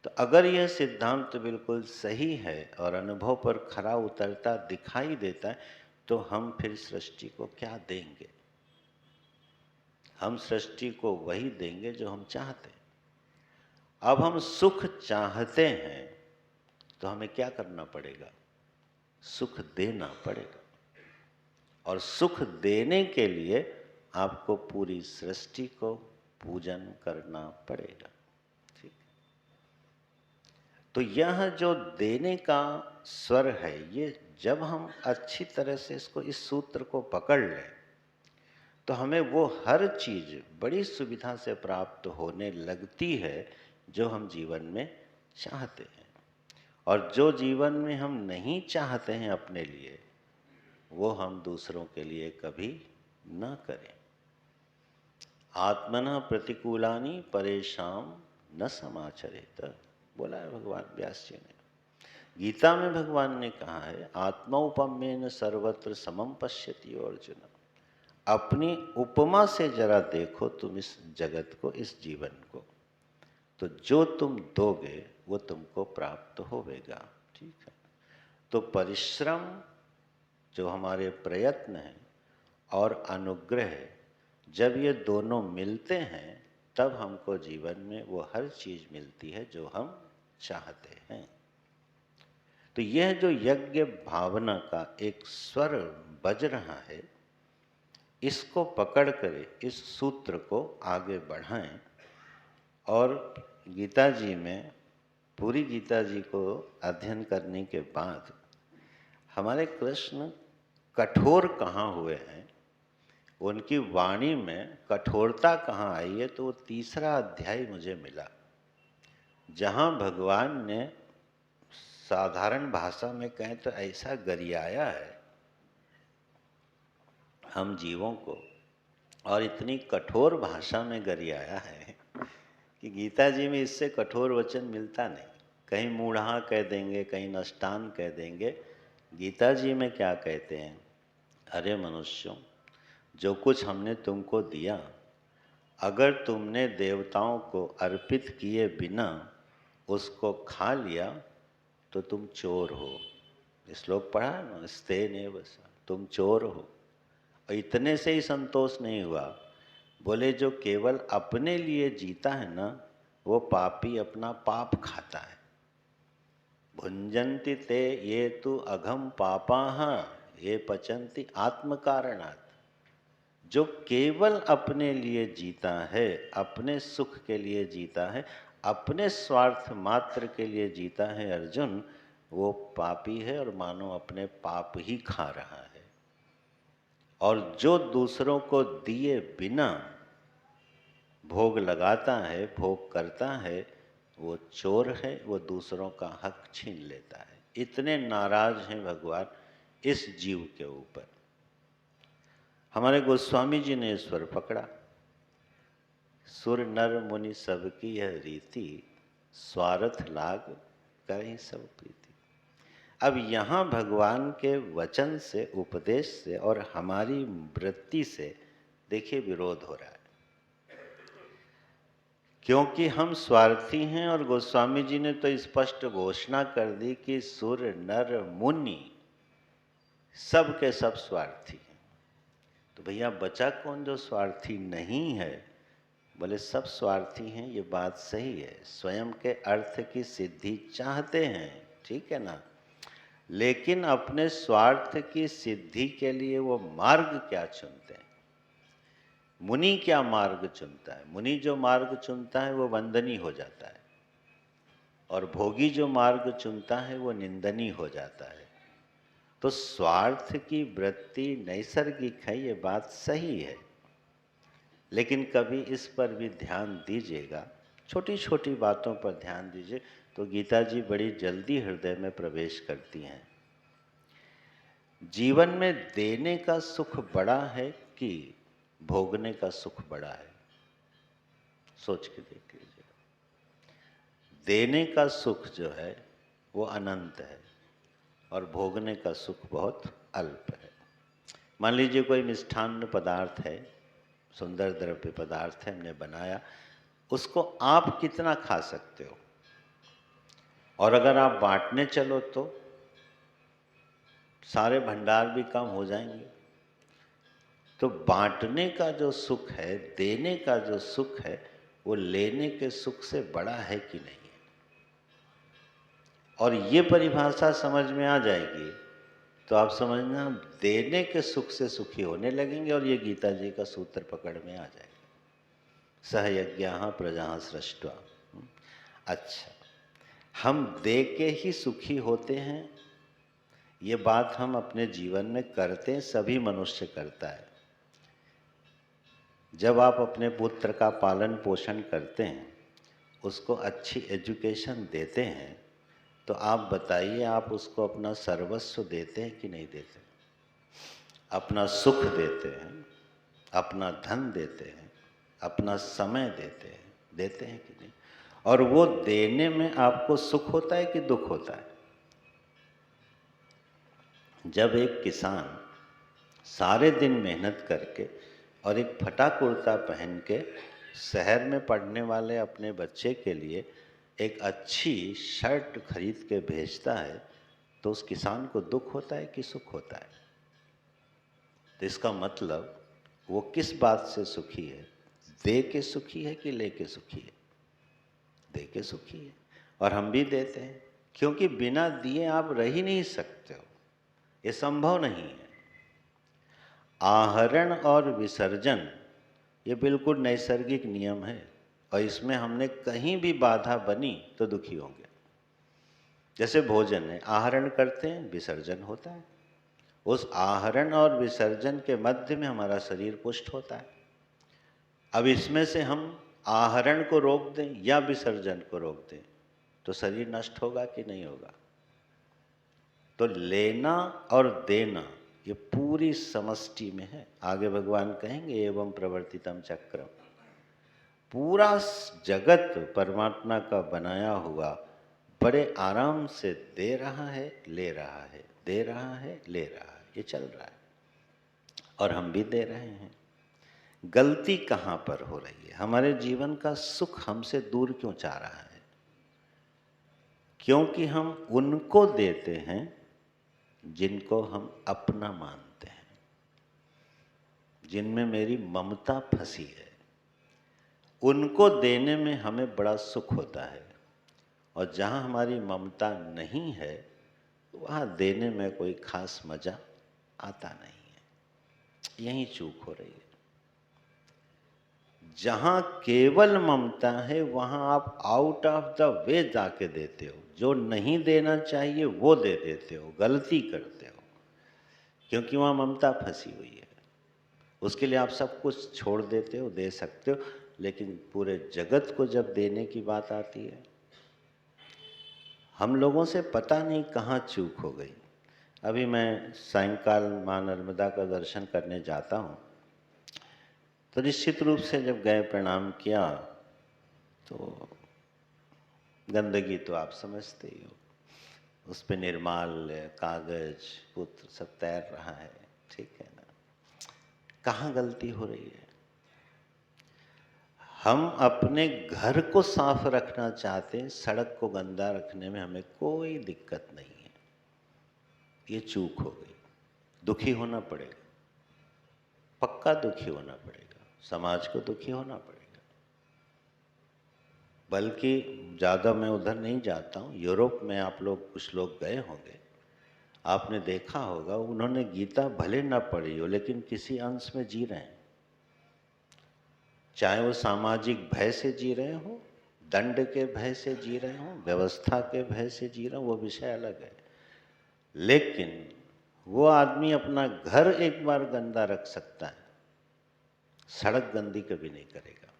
तो अगर यह सिद्धांत बिल्कुल सही है और अनुभव पर खरा उतरता दिखाई देता है, तो हम फिर सृष्टि को क्या देंगे? हम सृष्टि को वही देंगे जो हम चाहते हैं। अब हम सुख चाहते हैं तो हमें क्या करना पड़ेगा? सुख देना पड़ेगा। और सुख देने के लिए आपको पूरी सृष्टि को पूजन करना पड़ेगा, ठीक। तो यह जो देने का स्वर है, ये जब हम अच्छी तरह से इसको, इस सूत्र को पकड़ लें, तो हमें वो हर चीज बड़ी सुविधा से प्राप्त होने लगती है जो हम जीवन में चाहते हैं। और जो जीवन में हम नहीं चाहते हैं अपने लिए, वो हम दूसरों के लिए कभी ना करें। आत्मना प्रतिकूलानि परेशान न समाचरेत, बोला है भगवान व्यास जी ने। गीता में भगवान ने कहा है, आत्मौपम्येन सर्वत्र समम पश्यति अर्जुन। अपनी उपमा से जरा देखो तुम इस जगत को, इस जीवन को, तो जो तुम दोगे वो तुमको प्राप्त होवेगा, ठीक है। तो परिश्रम, जो हमारे प्रयत्न हैं, और अनुग्रह, जब ये दोनों मिलते हैं, तब हमको जीवन में वो हर चीज मिलती है जो हम चाहते हैं। तो यह जो यज्ञ भावना का एक स्वर बज रहा है, इसको पकड़ कर इस सूत्र को आगे बढ़ाएं। और गीता जी में, पूरी गीता जी को अध्ययन करने के बाद हमारे कृष्ण कठोर कहाँ हुए हैं, उनकी वाणी में कठोरता कहाँ आई है, तो वो 3रा अध्याय मुझे मिला, जहाँ भगवान ने साधारण भाषा में कहें तो ऐसा गरियाया है हम जीवों को, और इतनी कठोर भाषा में गरियाया है कि गीता जी में इससे कठोर वचन मिलता नहीं। कहीं मूढ़ा कह देंगे, कहीं नष्टान कह देंगे। गीता जी में क्या कहते हैं? अरे मनुष्यों, जो कुछ हमने तुमको दिया, अगर तुमने देवताओं को अर्पित किए बिना उसको खा लिया तो तुम चोर हो। श्लोक पढ़ा है ना, स्ते ने बस, तुम चोर हो। और इतने से ही संतोष नहीं हुआ, बोले जो केवल अपने लिए जीता है ना, वो पापी अपना पाप खाता है। भुंजन्ति ते ये तु अघम पापाः ये पचन्ति आत्म कारणात्। जो केवल अपने लिए जीता है, अपने सुख के लिए जीता है, अपने स्वार्थ मात्र के लिए जीता है अर्जुन, वो पापी है और मानो अपने पाप ही खा रहा है। और जो दूसरों को दिए बिना भोग लगाता है, भोग करता है, वो चोर है, वो दूसरों का हक छीन लेता है। इतने नाराज हैं भगवान इस जीव के ऊपर। हमारे गोस्वामी जी ने स्वर पकड़ा, सुर नर मुनि सबकी यह रीति, स्वार्थ लाग करें सब प्रीति। अब यहाँ भगवान के वचन से, उपदेश से और हमारी वृत्ति से देखिए विरोध हो रहा है, क्योंकि हम स्वार्थी हैं। और गोस्वामी जी ने तो स्पष्ट घोषणा कर दी कि सुर नर मुनि सब के सब स्वार्थी हैं। तो भैया बचा कौन जो स्वार्थी नहीं है? बोले सब स्वार्थी हैं, ये बात सही है, स्वयं के अर्थ की सिद्धि चाहते हैं, ठीक है ना, लेकिन अपने स्वार्थ की सिद्धि के लिए वो मार्ग क्या चुनते हैं? मुनि क्या मार्ग चुनता है? मुनि जो मार्ग चुनता है वो वंदनीय हो जाता है, और भोगी जो मार्ग चुनता है वो निंदनीय हो जाता है। तो स्वार्थ की वृत्ति नैसर्गिक है, ये बात सही है, लेकिन कभी इस पर भी ध्यान दीजिएगा, छोटी छोटी बातों पर ध्यान दीजिए तो गीता जी बड़ी जल्दी हृदय में प्रवेश करती हैं। जीवन में देने का सुख बड़ा है कि भोगने का सुख बड़ा है? सोच के देख लीजिए। देने का सुख जो है वो अनंत है और भोगने का सुख बहुत अल्प है। मान लीजिए कोई मिष्ठान्न पदार्थ है, सुंदर द्रव्य पदार्थ है, हमने बनाया, उसको आप कितना खा सकते हो? और अगर आप बांटने चलो तो सारे भंडार भी कम हो जाएंगे। तो बांटने का जो सुख है, देने का जो सुख है, वो लेने के सुख से बड़ा है कि नहीं है? और ये परिभाषा समझ में आ जाएगी तो आप समझना देने के सुख से सुखी होने लगेंगे, और ये गीता जी का सूत्र पकड़ में आ जाएगा, सहयज्ञाः प्रजाः सृष्ट्वा। अच्छा, हम दे के ही सुखी होते हैं, ये बात हम अपने जीवन में करते हैं, सभी मनुष्य करता है। जब आप अपने पुत्र का पालन पोषण करते हैं, उसको अच्छी एजुकेशन देते हैं, तो आप बताइए आप उसको अपना सर्वस्व देते हैं कि नहीं देते? अपना सुख देते हैं, अपना धन देते हैं, अपना समय देते हैं कि नहीं? और वो देने में आपको सुख होता है कि दुख होता है? जब एक किसान सारे दिन मेहनत करके और एक फटा कुर्ता पहन के शहर में पढ़ने वाले अपने बच्चे के लिए एक अच्छी शर्ट खरीद के भेजता है, तो उस किसान को दुख होता है कि सुख होता है? तो इसका मतलब वो किस बात से सुखी है? दे के सुखी है कि ले के सुखी है? दे के सुखी है। और हम भी देते हैं, क्योंकि बिना दिए आप रह ही नहीं सकते हो, ये संभव नहीं है। आहरण और विसर्जन ये बिल्कुल नैसर्गिक नियम है, और इसमें हमने कहीं भी बाधा बनी तो दुखी होंगे। जैसे भोजन है, आहरण करते हैं, विसर्जन होता है, उस आहरण और विसर्जन के मध्य में हमारा शरीर पुष्ट होता है। अब इसमें से हम आहरण को रोक दें या विसर्जन को रोक दें तो शरीर नष्ट होगा कि नहीं होगा? तो लेना और देना ये पूरी समष्टि में है। आगे भगवान कहेंगे एवं प्रवर्तितम चक्रम, पूरा जगत परमात्मा का बनाया हुआ बड़े आराम से दे रहा है, ले रहा है, दे रहा है, ले रहा है, ये चल रहा है और हम भी दे रहे हैं। गलती कहाँ पर हो रही है? हमारे जीवन का सुख हमसे दूर क्यों जा रहा है? क्योंकि हम उनको देते हैं जिनको हम अपना मानते हैं, जिनमें मेरी ममता फंसी है। उनको देने में हमें बड़ा सुख होता है, और जहाँ हमारी ममता नहीं है वहाँ देने में कोई खास मजा आता नहीं है। यही चूक हो रही है। जहाँ केवल ममता है वहाँ आप आउट ऑफ द वे जाके देते हो, जो नहीं देना चाहिए वो दे देते हो, गलती करते हो, क्योंकि वहाँ ममता फंसी हुई है। उसके लिए आप सब कुछ छोड़ देते हो, दे सकते हो, लेकिन पूरे जगत को जब देने की बात आती है, हम लोगों से पता नहीं कहाँ चूक हो गई। अभी मैं सायंकाल माँ नर्मदा का दर्शन करने जाता हूँ, तो निश्चित रूप से जब गए प्रणाम किया तो गंदगी तो आप समझते ही हो, उस पर निर्माल्य, कागज, पुत्र सब तैर रहा है, ठीक है ना। कहाँ गलती हो रही है? हम अपने घर को साफ रखना चाहते हैं, सड़क को गंदा रखने में हमें कोई दिक्कत नहीं है। ये चूक हो गई। दुखी होना पड़ेगा, पक्का दुखी होना पड़ेगा, समाज को दुखी होना पड़ेगा। बल्कि ज़्यादा मैं उधर नहीं जाता हूँ, यूरोप में आप लोग कुछ लोग गए होंगे, आपने देखा होगा उन्होंने गीता भले ना पढ़ी हो लेकिन किसी अंश में जी रहे हैं। चाहे वो सामाजिक भय से जी रहे हो, दंड के भय से जी रहे हो, व्यवस्था के भय से जी रहे हो, वो विषय अलग है। लेकिन वो आदमी अपना घर एक बार गंदा रख सकता है, सड़क गंदी कभी नहीं करेगा,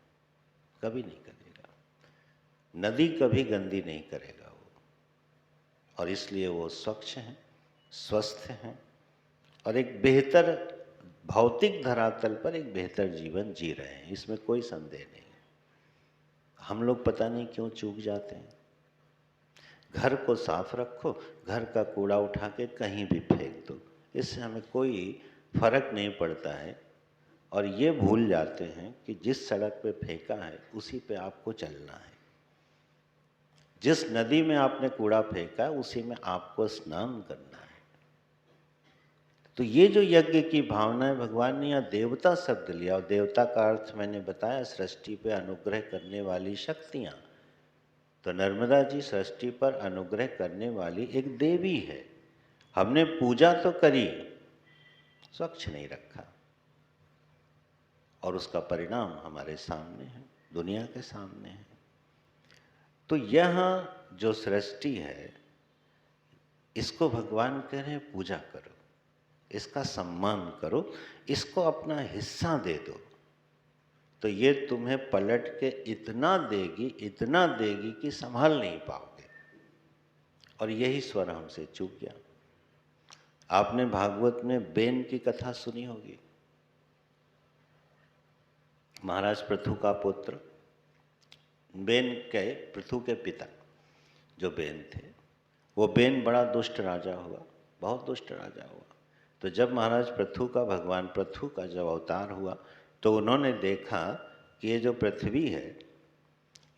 कभी नहीं करेगा। नदी कभी गंदी नहीं करेगा वो, और इसलिए वो स्वच्छ हैं, स्वस्थ हैं और एक बेहतर भौतिक धरातल पर एक बेहतर जीवन जी रहे हैं, इसमें कोई संदेह नहीं है। हम लोग पता नहीं क्यों चूक जाते हैं। घर को साफ रखो, घर का कूड़ा उठा के कहीं भी फेंक दो, इससे हमें कोई फर्क नहीं पड़ता है। और ये भूल जाते हैं कि जिस सड़क पे फेंका है उसी पे आपको चलना है, जिस नदी में आपने कूड़ा फेंका है उसी में आपको स्नान करना है। तो ये जो यज्ञ की भावना है, भगवान ने यहाँ देवता शब्द लिया, और देवता का अर्थ मैंने बताया सृष्टि पे अनुग्रह करने वाली शक्तियाँ। तो नर्मदा जी सृष्टि पर अनुग्रह करने वाली एक देवी है। हमने पूजा तो करी, स्वच्छ नहीं रखा, और उसका परिणाम हमारे सामने है, दुनिया के सामने है। तो यह जो सृष्टि है, इसको भगवान कह रहे हैं पूजा करो, इसका सम्मान करो, इसको अपना हिस्सा दे दो, तो ये तुम्हें पलट के इतना देगी कि संभाल नहीं पाओगे। और यही स्वर हमसे चूक गया। आपने भागवत में बेन की कथा सुनी होगी। महाराज पृथु का पुत्र, बेन के पृथु के पिता जो बेन थे, वो बेन बड़ा दुष्ट राजा हुआ, बहुत दुष्ट राजा हुआ। तो जब महाराज पृथु का, भगवान पृथु का जब अवतार हुआ, तो उन्होंने देखा कि ये जो पृथ्वी है,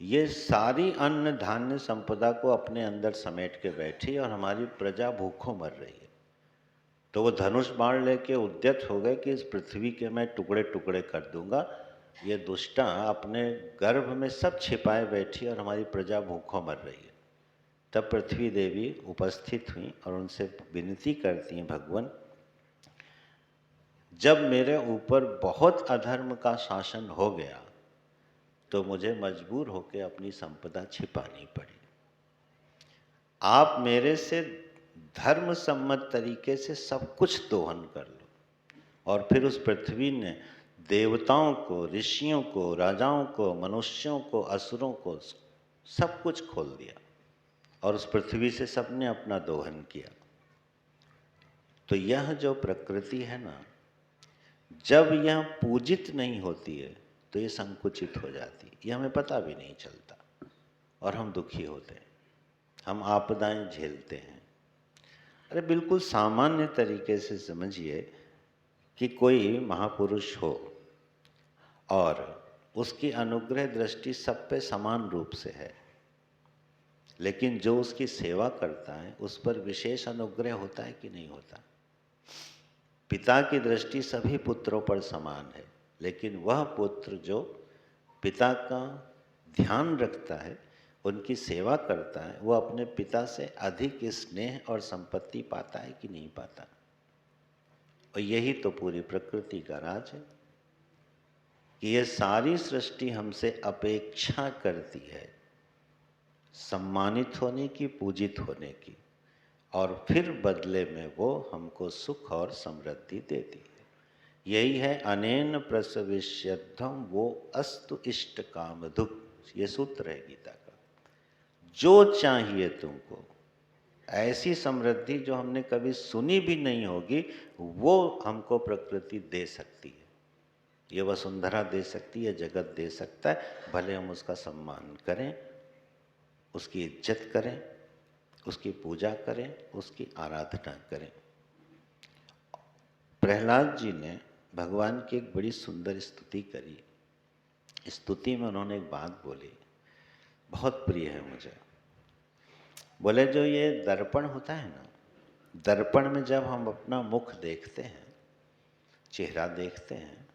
ये सारी अन्न धान्य संपदा को अपने अंदर समेट के बैठी और हमारी प्रजा भूखों मर रही है। तो वो धनुष बाण लेके उद्यत हो गए कि इस पृथ्वी के मैं टुकड़े टुकड़े कर दूंगा, ये दुष्टा अपने गर्भ में सब छिपाए बैठी और हमारी प्रजा भूखों मर रही है। तब पृथ्वी देवी उपस्थित हुई और उनसे विनती करती हैं, भगवान जब मेरे ऊपर बहुत अधर्म का शासन हो गया तो मुझे मजबूर होकर अपनी संपदा छिपानी पड़ी। आप मेरे से धर्म सम्मत तरीके से सब कुछ दोहन कर लो। और फिर उस पृथ्वी ने देवताओं को, ऋषियों को, राजाओं को, मनुष्यों को, असुरों को सब कुछ खोल दिया और उस पृथ्वी से सबने अपना दोहन किया। तो यह जो प्रकृति है ना, जब यह पूजित नहीं होती है तो ये संकुचित हो जाती है। ये हमें पता भी नहीं चलता और हम दुखी होते हैं। हम आपदाएं झेलते हैं। अरे बिल्कुल सामान्य तरीके से समझिए कि कोई महापुरुष हो और उसकी अनुग्रह दृष्टि सब पे समान रूप से है, लेकिन जो उसकी सेवा करता है उस पर विशेष अनुग्रह होता है कि नहीं होता। पिता की दृष्टि सभी पुत्रों पर समान है, लेकिन वह पुत्र जो पिता का ध्यान रखता है, उनकी सेवा करता है, वो अपने पिता से अधिक स्नेह और संपत्ति पाता है कि नहीं पाता। और यही तो पूरी प्रकृति का राज है कि ये सारी सृष्टि हमसे अपेक्षा करती है सम्मानित होने की, पूजित होने की, और फिर बदले में वो हमको सुख और समृद्धि देती है। यही है अनेन प्रसविष्यद्धम वो अस्तु इष्ट कामधुक्, ये सूत्र है गीता का। जो चाहिए तुमको, ऐसी समृद्धि जो हमने कभी सुनी भी नहीं होगी, वो हमको प्रकृति दे सकती है। ये वसुंधरा दे सकती है, जगत दे सकता है, भले हम उसका सम्मान करें, उसकी इज्जत करें, उसकी पूजा करें, उसकी आराधना करें। प्रहलाद जी ने भगवान की एक बड़ी सुंदर स्तुति करी। स्तुति में उन्होंने एक बात बोली, बहुत प्रिय है मुझे। बोले जो ये दर्पण होता है ना, दर्पण में जब हम अपना मुख देखते हैं, चेहरा देखते हैं,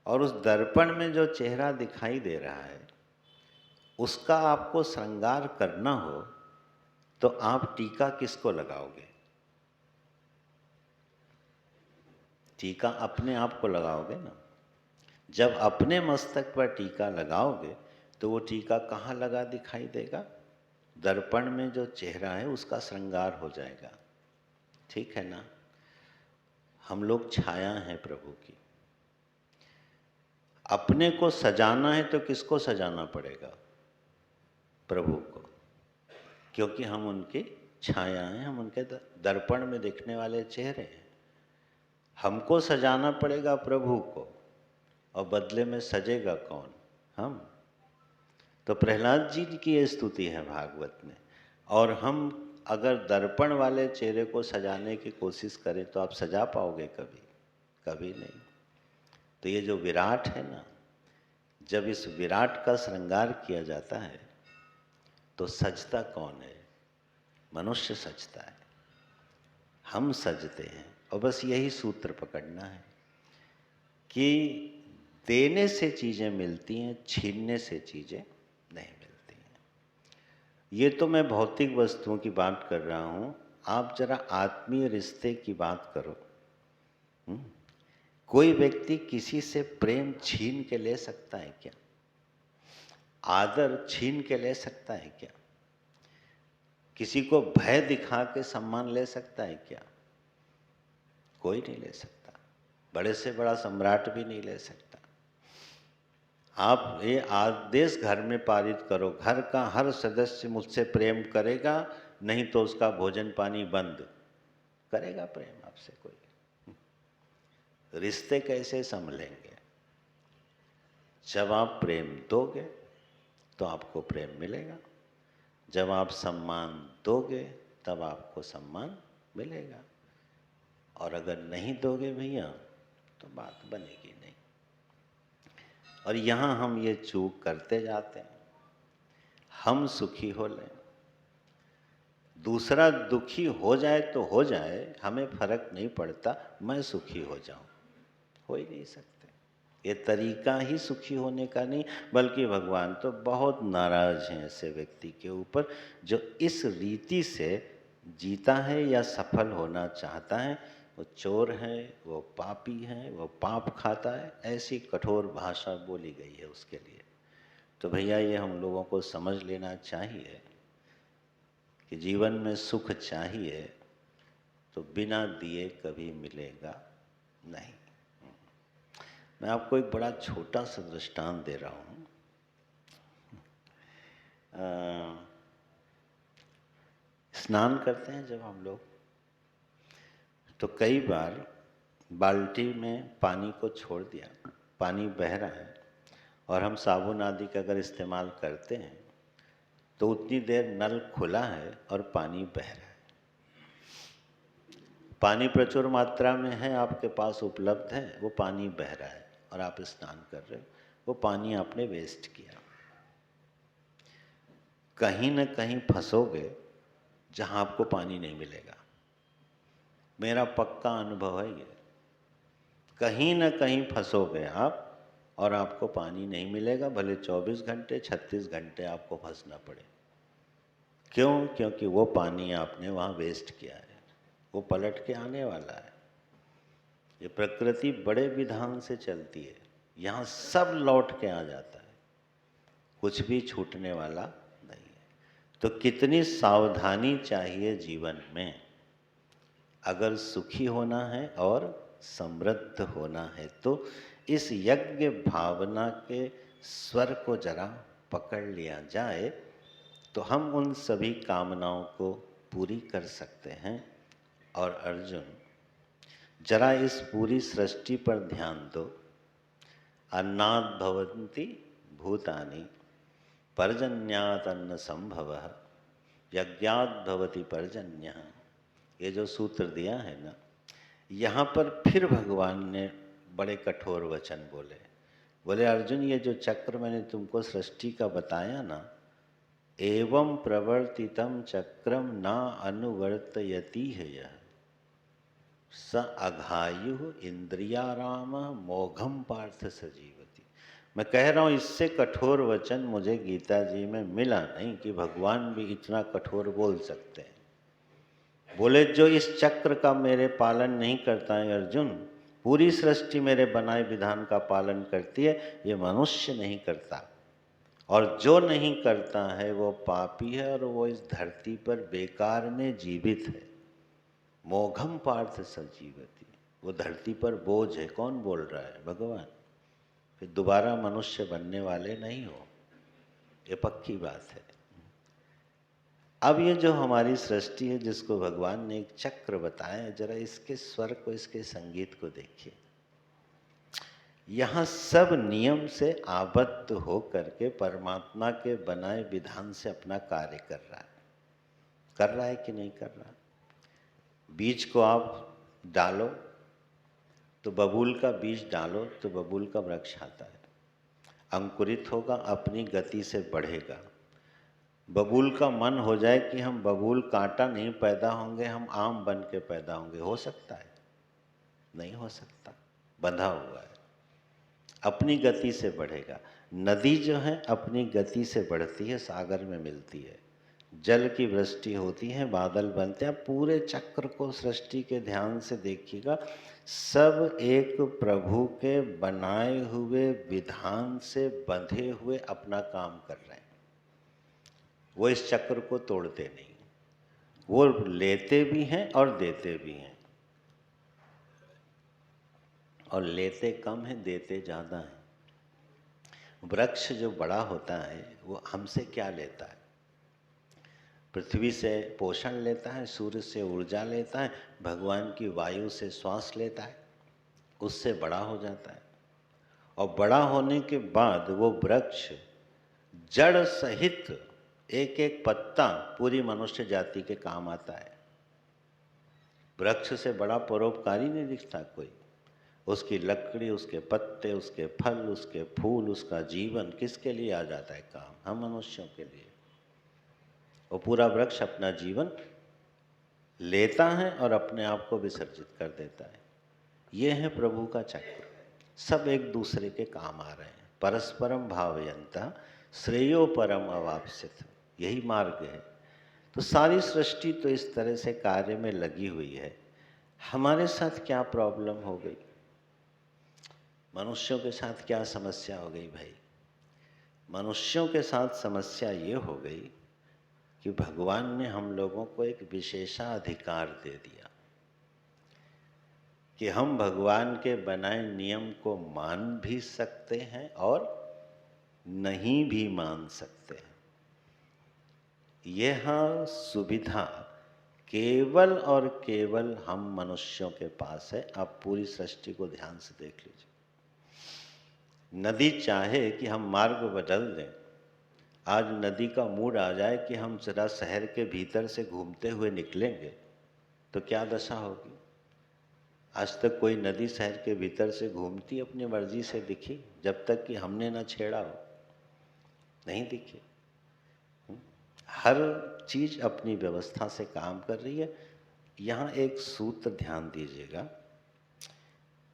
और उस दर्पण में जो चेहरा दिखाई दे रहा है उसका आपको श्रृंगार करना हो तो आप टीका किसको लगाओगे? टीका अपने आप को लगाओगे ना। जब अपने मस्तक पर टीका लगाओगे तो वो टीका कहाँ लगा दिखाई देगा? दर्पण में जो चेहरा है उसका श्रृंगार हो जाएगा। ठीक है ना? हम लोग छाया हैं प्रभु की। अपने को सजाना है तो किसको सजाना पड़ेगा? प्रभु को, क्योंकि हम उनकी छाया हैं, हम उनके दर्पण में दिखने वाले चेहरे हैं। हमको सजाना पड़ेगा प्रभु को, और बदले में सजेगा कौन? हम। तो प्रहलाद जी की ये स्तुति है भागवत में। और हम अगर दर्पण वाले चेहरे को सजाने की कोशिश करें तो आप सजा पाओगे कभी? कभी नहीं। तो ये जो विराट है ना, जब इस विराट का श्रृंगार किया जाता है तो सजता कौन है? मनुष्य सजता है, हम सजते हैं। और बस यही सूत्र पकड़ना है कि देने से चीज़ें मिलती हैं, छीनने से चीज़ें नहीं मिलती हैं। ये तो मैं भौतिक वस्तुओं की बात कर रहा हूँ, आप जरा आत्मीय रिश्ते की बात करो। कोई व्यक्ति किसी से प्रेम छीन के ले सकता है क्या? आदर छीन के ले सकता है क्या? किसी को भय दिखा के सम्मान ले सकता है क्या? कोई नहीं ले सकता। बड़े से बड़ा सम्राट भी नहीं ले सकता। आप ये आदेश घर में पारित करो, घर का हर सदस्य मुझसे प्रेम करेगा, नहीं तो उसका भोजन पानी बंद। करेगा प्रेम आपसे कोई? रिश्ते कैसे संभलेंगे? जब आप प्रेम दोगे तो आपको प्रेम मिलेगा, जब आप सम्मान दोगे तब आपको सम्मान मिलेगा, और अगर नहीं दोगे भैया तो बात बनेगी नहीं। और यहाँ हम ये चूक करते जाते हैं। हम सुखी हो लें, दूसरा दुखी हो जाए तो हो जाए, हमें फर्क नहीं पड़ता, मैं सुखी हो जाऊं, हो ही नहीं सकते। ये तरीका ही सुखी होने का नहीं, बल्कि भगवान तो बहुत नाराज हैं ऐसे व्यक्ति के ऊपर जो इस रीति से जीता है या सफल होना चाहता है। वो चोर है, वो पापी है, वो पाप खाता है, ऐसी कठोर भाषा बोली गई है उसके लिए। तो भैया ये हम लोगों को समझ लेना चाहिए कि जीवन में सुख चाहिए तो बिना दिए कभी मिलेगा नहीं। मैं आपको एक बड़ा छोटा सा दृष्टांत दे रहा हूँ। स्नान करते हैं जब हम लोग, तो कई बार बाल्टी में पानी को छोड़ दिया, पानी बह रहा है, और हम साबुन आदि का अगर इस्तेमाल करते हैं तो उतनी देर नल खुला है और पानी बह रहा है। पानी प्रचुर मात्रा में है, आपके पास उपलब्ध है, वो पानी बह रहा है और आप स्नान कर रहे हो, वो पानी आपने वेस्ट किया। कहीं न कहीं फंसोगे जहां आपको पानी नहीं मिलेगा। मेरा पक्का अनुभव है ये। कहीं न कहीं फंसोगे आप और आपको पानी नहीं मिलेगा, भले 24 घंटे 36 घंटे आपको फंसना पड़े। क्यों? क्योंकि वो पानी आपने वहाँ वेस्ट किया है, वो पलट के आने वाला है। ये प्रकृति बड़े विधान से चलती है, यहाँ सब लौट के आ जाता है, कुछ भी छूटने वाला नहीं है। तो कितनी सावधानी चाहिए जीवन में, अगर सुखी होना है और समृद्ध होना है तो इस यज्ञ भावना के स्वर को जरा पकड़ लिया जाए तो हम उन सभी कामनाओं को पूरी कर सकते हैं। और अर्जुन, जरा इस पूरी सृष्टि पर ध्यान दो। अन्नात् भवन्ति भूतानि पर्जन्यात् अन्न संभवः यज्ञात् भवति पर्जन्यः। ये जो सूत्र दिया है ना, यहाँ पर फिर भगवान ने बड़े कठोर वचन बोले। बोले अर्जुन, ये जो चक्र मैंने तुमको सृष्टि का बताया ना, एवं प्रवर्तितम चक्रम ना अनुवर्तयति है यह स अघायु इंद्रियाराम मोघम पार्थ सजीवति। मैं कह रहा हूँ इससे कठोर वचन मुझे गीता जी में मिला नहीं कि भगवान भी इतना कठोर बोल सकते हैं। बोले जो इस चक्र का मेरे पालन नहीं करता है अर्जुन, पूरी सृष्टि मेरे बनाए विधान का पालन करती है, ये मनुष्य नहीं करता। और जो नहीं करता है वो पापी है और वो इस धरती पर बेकार में जीवित है। मोघम पार्थ सजीवति, वो धरती पर बोझ है। कौन बोल रहा है? भगवान। फिर दोबारा मनुष्य बनने वाले नहीं हो, ये पक्की बात है। अब ये जो हमारी सृष्टि है जिसको भगवान ने एक चक्र बताया, जरा इसके स्वर को, इसके संगीत को देखिए। यहाँ सब नियम से आबद्ध हो करके परमात्मा के बनाए विधान से अपना कार्य कर रहा है। कर रहा है कि नहीं कर रहा? बीज को आप डालो तो बबूल का बीज डालो तो बबूल का वृक्ष आता है, अंकुरित होगा, अपनी गति से बढ़ेगा। बबूल का मन हो जाए कि हम बबूल कांटा नहीं पैदा होंगे, हम आम बन के पैदा होंगे, हो सकता है? नहीं हो सकता, बंधा हुआ है। अपनी गति से बढ़ेगा। नदी जो है अपनी गति से बढ़ती है, सागर में मिलती है, जल की वृष्टि होती है, बादल बनते हैं। पूरे चक्र को सृष्टि के ध्यान से देखिएगा, सब एक प्रभु के बनाए हुए विधान से बंधे हुए अपना काम कर रहे हैं। वो इस चक्र को तोड़ते नहीं, वो लेते भी हैं और देते भी हैं, और लेते कम है, देते ज़्यादा है। वृक्ष जो बड़ा होता है वो हमसे क्या लेता है? पृथ्वी से पोषण लेता है, सूर्य से ऊर्जा लेता है, भगवान की वायु से श्वास लेता है, उससे बड़ा हो जाता है। और बड़ा होने के बाद वो वृक्ष जड़ सहित एक एक पत्ता पूरी मनुष्य जाति के काम आता है। वृक्ष से बड़ा परोपकारी नहीं दिखता कोई। उसकी लकड़ी, उसके पत्ते, उसके फल, उसके फूल, उसका जीवन किसके लिए आ जाता है काम? हम मनुष्यों के लिए। वो पूरा वृक्ष अपना जीवन लेता है और अपने आप को विसर्जित कर देता है। ये है प्रभु का चक्र। सब एक दूसरे के काम आ रहे हैं। परस्परम भावयन्ता श्रेयो परम अवाप्स्यथ, यही मार्ग है। तो सारी सृष्टि तो इस तरह से कार्य में लगी हुई है। हमारे साथ क्या प्रॉब्लम हो गई? मनुष्यों के साथ क्या समस्या हो गई भाई? मनुष्यों के साथ समस्या ये हो गई कि भगवान ने हम लोगों को एक विशेषाधिकार दे दिया कि हम भगवान के बनाए नियम को मान भी सकते हैं और नहीं भी मान सकते हैं। यह सुविधा केवल और केवल हम मनुष्यों के पास है। आप पूरी सृष्टि को ध्यान से देख लीजिए। नदी चाहे कि हम मार्ग बदल दें, आज नदी का मूड आ जाए कि हम जरा शहर के भीतर से घूमते हुए निकलेंगे तो क्या दशा होगी। आज तक कोई नदी शहर के भीतर से घूमती अपनी मर्जी से दिखी? जब तक कि हमने ना छेड़ा हो, नहीं दिखी। हर चीज अपनी व्यवस्था से काम कर रही है। यहाँ एक सूत्र ध्यान दीजिएगा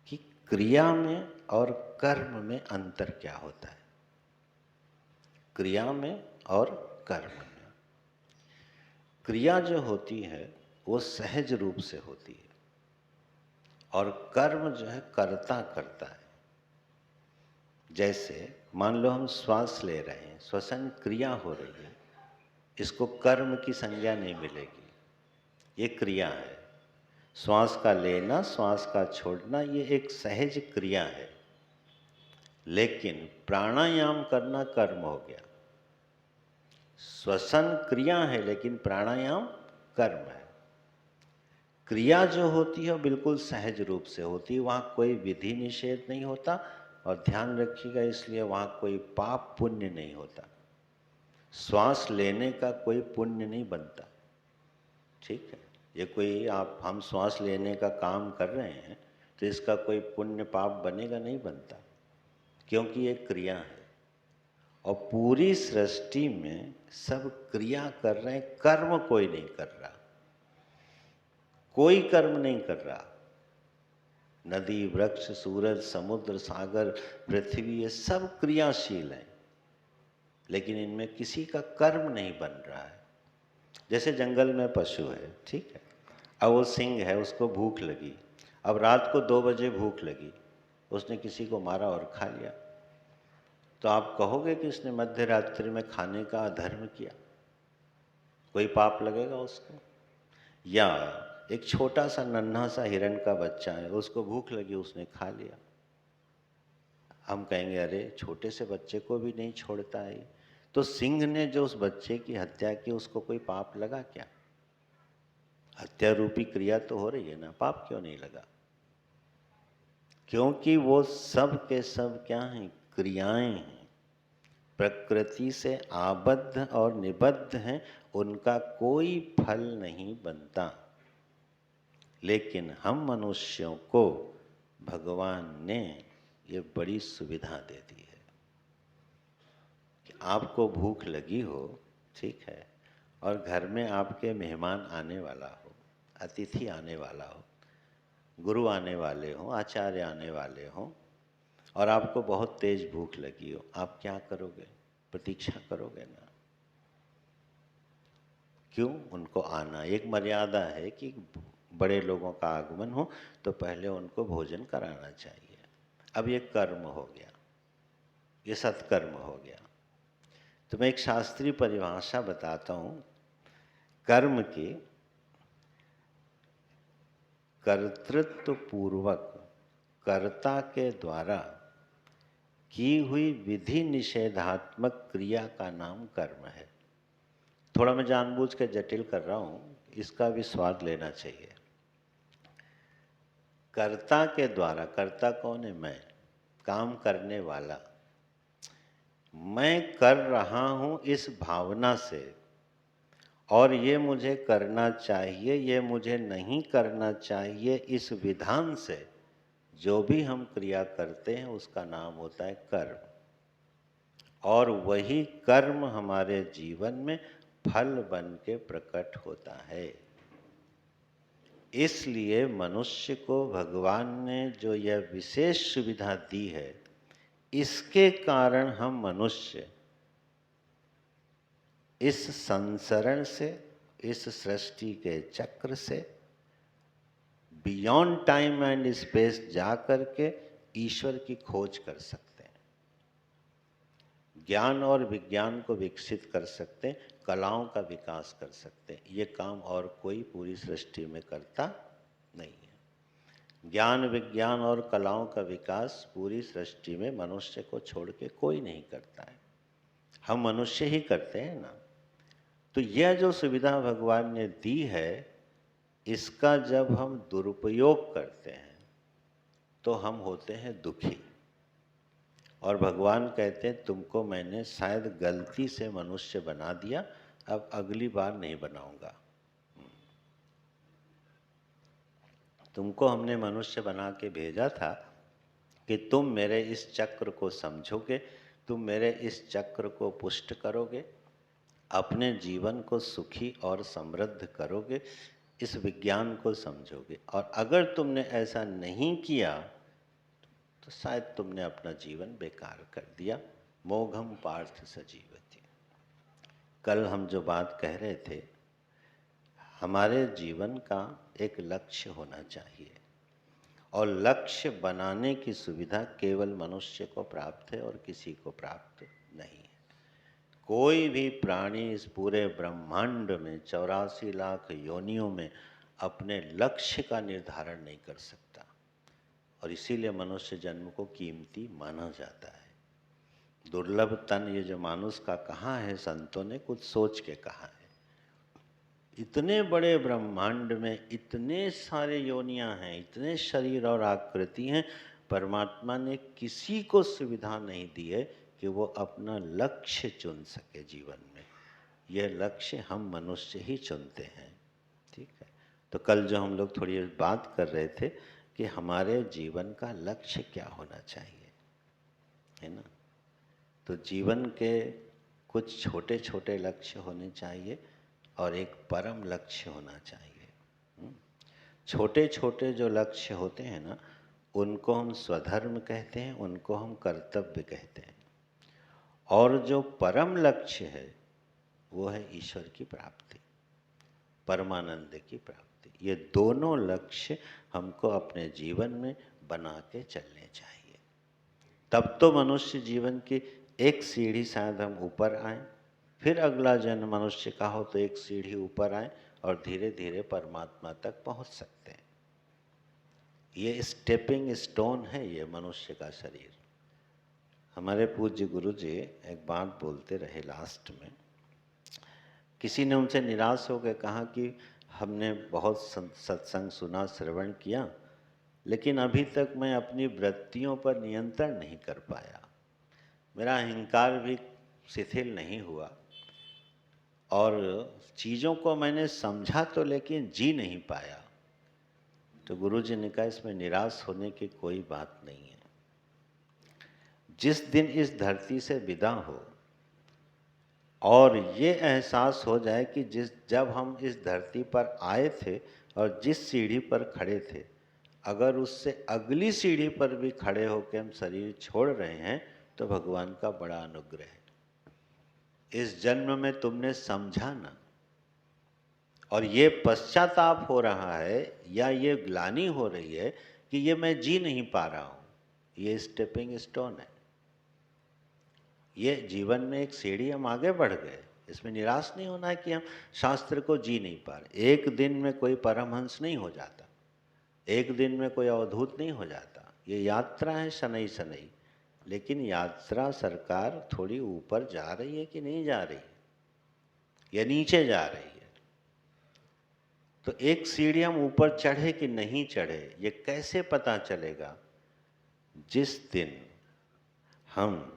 कि क्रिया में और कर्म में अंतर क्या होता है। क्रिया में और कर्म में, क्रिया जो होती है वो सहज रूप से होती है और कर्म जो है कर्ता करता है। जैसे मान लो हम श्वास ले रहे हैं, श्वसन क्रिया हो रही है, इसको कर्म की संज्ञा नहीं मिलेगी, ये क्रिया है। श्वास का लेना, श्वास का छोड़ना, ये एक सहज क्रिया है। लेकिन प्राणायाम करना कर्म हो गया। श्वसन क्रिया है लेकिन प्राणायाम कर्म है। क्रिया जो होती है वो बिल्कुल सहज रूप से होती है, वहाँ कोई विधि निषेध नहीं होता। और ध्यान रखिएगा, इसलिए वहाँ कोई पाप पुण्य नहीं होता। श्वास लेने का कोई पुण्य नहीं बनता, ठीक है। ये कोई हम श्वास लेने का काम कर रहे हैं तो इसका कोई पुण्य पाप बनेगा, नहीं बनता, क्योंकि ये क्रिया है। और पूरी सृष्टि में सब क्रिया कर रहे हैं, कर्म कोई नहीं कर रहा, कोई कर्म नहीं कर रहा। नदी, वृक्ष, सूरज, समुद्र, सागर, पृथ्वी, ये सब क्रियाशील हैं, लेकिन इनमें किसी का कर्म नहीं बन रहा है। जैसे जंगल में पशु है, ठीक है, अब वो सिंह है, उसको भूख लगी, अब रात को 2 बजे भूख लगी, उसने किसी को मारा और खा लिया, तो आप कहोगे कि इसने मध्य रात्रि में खाने का अधर्म किया? कोई पाप लगेगा उसको? या एक छोटा सा नन्हा सा हिरण का बच्चा है, उसको भूख लगी, उसने खा लिया, हम कहेंगे अरे छोटे से बच्चे को भी नहीं छोड़ता है। तो सिंह ने जो उस बच्चे की हत्या की, उसको कोई पाप लगा क्या? हत्या रूपी क्रिया तो हो रही है ना, पाप क्यों नहीं लगा? क्योंकि वो सब के सब क्या हैं? क्रियाएं हैं, प्रकृति से आबद्ध और निबद्ध हैं, उनका कोई फल नहीं बनता। लेकिन हम मनुष्यों को भगवान ने ये बड़ी सुविधा दे दी है कि आपको भूख लगी हो, ठीक है, और घर में आपके मेहमान आने वाला हो, अतिथि आने वाला हो, गुरु आने वाले हों, आचार्य आने वाले हों, और आपको बहुत तेज भूख लगी हो, आप क्या करोगे? प्रतीक्षा करोगे ना। क्यों? उनको आना, एक मर्यादा है कि बड़े लोगों का आगमन हो तो पहले उनको भोजन कराना चाहिए। अब ये कर्म हो गया, ये सत्कर्म हो गया। तो मैं एक शास्त्रीय परिभाषा बताता हूँ कर्म की। कर्तृत्व पूर्वक कर्ता के द्वारा की हुई विधि निषेधात्मक क्रिया का नाम कर्म है। थोड़ा मैं जानबूझ के जटिल कर रहा हूँ, इसका भी स्वाद लेना चाहिए। कर्ता के द्वारा, कर्ता कौन है? मैं, काम करने वाला। मैं कर रहा हूँ इस भावना से, और ये मुझे करना चाहिए, ये मुझे नहीं करना चाहिए, इस विधान से जो भी हम क्रिया करते हैं उसका नाम होता है कर्म। और वही कर्म हमारे जीवन में फल बन के प्रकट होता है। इसलिए मनुष्य को भगवान ने जो यह विशेष सुविधा दी है, इसके कारण हम मनुष्य इस संसरण से, इस सृष्टि के चक्र से बियॉन्ड टाइम एंड स्पेस जा करके ईश्वर की खोज कर सकते हैं, ज्ञान और विज्ञान को विकसित कर सकते हैं, कलाओं का विकास कर सकते हैं। ये काम और कोई पूरी सृष्टि में करता नहीं है। ज्ञान, विज्ञान और कलाओं का विकास पूरी सृष्टि में मनुष्य को छोड़ के कोई नहीं करता है, हम मनुष्य ही करते हैं ना। तो यह जो सुविधा भगवान ने दी है, इसका जब हम दुरुपयोग करते हैं तो हम होते हैं दुखी। और भगवान कहते हैं तुमको मैंने शायद गलती से मनुष्य बना दिया, अब अगली बार नहीं बनाऊंगा। तुमको हमने मनुष्य बना के भेजा था कि तुम मेरे इस चक्र को समझोगे, तुम मेरे इस चक्र को पुष्ट करोगे, अपने जीवन को सुखी और समृद्ध करोगे, इस विज्ञान को समझोगे। और अगर तुमने ऐसा नहीं किया तो शायद तुमने अपना जीवन बेकार कर दिया। मोघम पार्थ सजीवति। कल हम जो बात कह रहे थे, हमारे जीवन का एक लक्ष्य होना चाहिए, और लक्ष्य बनाने की सुविधा केवल मनुष्य को प्राप्त है और किसी को प्राप्त नहीं है। कोई भी प्राणी इस पूरे ब्रह्मांड में 84 लाख योनियों में अपने लक्ष्य का निर्धारण नहीं कर सकता, और इसीलिए मनुष्य जन्म को कीमती माना जाता है। दुर्लभ तन ये जो मानुष का कहा है, संतों ने कुछ सोच के कहा है। इतने बड़े ब्रह्मांड में इतने सारे योनियां हैं, इतने शरीर और आकृति हैं, परमात्मा ने किसी को सुविधा नहीं दी है कि वो अपना लक्ष्य चुन सके जीवन में। यह लक्ष्य हम मनुष्य ही चुनते हैं। ठीक है, तो कल जो हम लोग थोड़ी बात कर रहे थे कि हमारे जीवन का लक्ष्य क्या होना चाहिए, है ना। तो जीवन के कुछ छोटे छोटे लक्ष्य होने चाहिए और एक परम लक्ष्य होना चाहिए। छोटे छोटे जो लक्ष्य होते हैं ना, उनको हम स्वधर्म कहते हैं, उनको हम कर्तव्य कहते हैं। और जो परम लक्ष्य है वो है ईश्वर की प्राप्ति, परमानंद की प्राप्ति। ये दोनों लक्ष्य हमको अपने जीवन में बना के चलने चाहिए, तब तो मनुष्य जीवन की एक सीढ़ी शायद हम ऊपर आए, फिर अगला जन्म मनुष्य का हो तो एक सीढ़ी ऊपर आए और धीरे धीरे परमात्मा तक पहुंच सकते हैं। ये स्टेपिंग स्टोन है ये मनुष्य का शरीर। हमारे पूज्य गुरु जी एक बात बोलते रहे लास्ट में। किसी ने उनसे निराश होकर कहा कि हमने बहुत सत्संग सुना, श्रवण किया, लेकिन अभी तक मैं अपनी वृत्तियों पर नियंत्रण नहीं कर पाया, मेरा अहंकार भी शिथिल नहीं हुआ, और चीज़ों को मैंने समझा तो लेकिन जी नहीं पाया। तो गुरु जी ने कहा इसमें निराश होने की कोई बात नहीं है। जिस दिन इस धरती से विदा हो और ये एहसास हो जाए कि जब हम इस धरती पर आए थे और जिस सीढ़ी पर खड़े थे, अगर उससे अगली सीढ़ी पर भी खड़े होकर हम शरीर छोड़ रहे हैं तो भगवान का बड़ा अनुग्रह है। इस जन्म में तुमने समझा ना, और ये पश्चाताप हो रहा है या ये ग्लानि हो रही है कि ये मैं जी नहीं पा रहा हूँ, ये स्टेपिंग स्टोन है। ये जीवन में एक सीढ़ी, हम आगे बढ़ गए। इसमें निराश नहीं होना है कि हम शास्त्र को जी नहीं पा रहे। एक दिन में कोई परमहंस नहीं हो जाता, एक दिन में कोई अवधूत नहीं हो जाता। ये यात्रा है शनई शनई, लेकिन यात्रा सरकार थोड़ी ऊपर जा रही है कि नहीं जा रही है, या नीचे जा रही है। तो एक सीढ़ी हम ऊपर चढ़े कि नहीं चढ़े, ये कैसे पता चलेगा? जिस दिन हम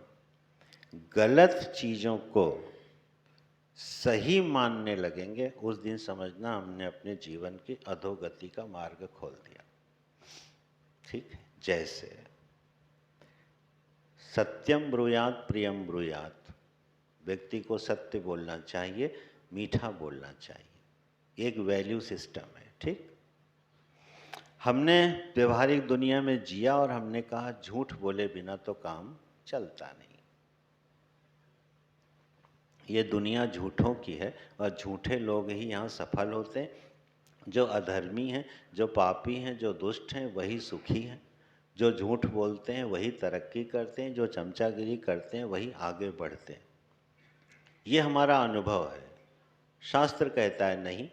गलत चीज़ों को सही मानने लगेंगे, उस दिन समझना हमने अपने जीवन की अधोगति का मार्ग खोल दिया। ठीक है, जैसे सत्यम ब्रूयात प्रियम ब्रूयात, व्यक्ति को सत्य बोलना चाहिए, मीठा बोलना चाहिए, एक वैल्यू सिस्टम है। ठीक, हमने व्यवहारिक दुनिया में जिया और हमने कहा झूठ बोले बिना तो काम चलता नहीं। ये दुनिया झूठों की है और झूठे लोग ही यहाँ सफल होते हैं। जो अधर्मी हैं, जो पापी हैं, जो दुष्ट हैं, वही सुखी हैं। जो झूठ बोलते हैं वही तरक्की करते हैं, जो चमचागिरी करते हैं वही आगे बढ़ते हैं। ये हमारा अनुभव है। शास्त्र कहता है नहीं,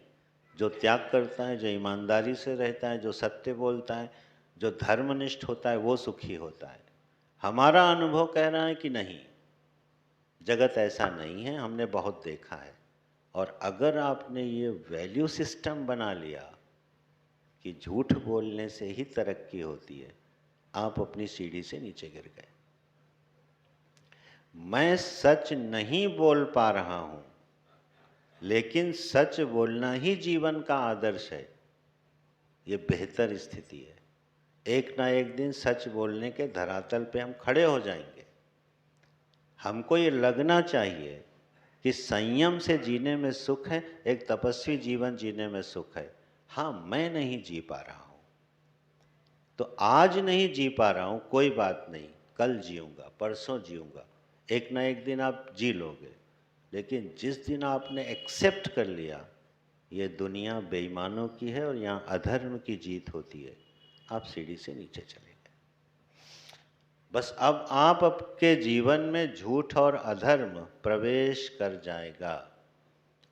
जो त्याग करता है, जो ईमानदारी से रहता है, जो सत्य बोलता है, जो धर्मनिष्ठ होता है, वो सुखी होता है। हमारा अनुभव कह रहा है कि नहीं, जगत ऐसा नहीं है, हमने बहुत देखा है। और अगर आपने ये वैल्यू सिस्टम बना लिया कि झूठ बोलने से ही तरक्की होती है, आप अपनी सीढ़ी से नीचे गिर गए। मैं सच नहीं बोल पा रहा हूं, लेकिन सच बोलना ही जीवन का आदर्श है, ये बेहतर स्थिति है। एक ना एक दिन सच बोलने के धरातल पे हम खड़े हो जाएंगे। हमको ये लगना चाहिए कि संयम से जीने में सुख है, एक तपस्वी जीवन जीने में सुख है। हाँ, मैं नहीं जी पा रहा हूं, तो आज नहीं जी पा रहा हूं, कोई बात नहीं, कल जीऊंगा, परसों जीऊंगा, एक ना एक दिन आप जी लोगे। लेकिन जिस दिन आपने एक्सेप्ट कर लिया ये दुनिया बेईमानों की है और यहाँ अधर्म की जीत होती है, आप सीढ़ी से नीचे चले गए। बस अब आप आपके जीवन में झूठ और अधर्म प्रवेश कर जाएगा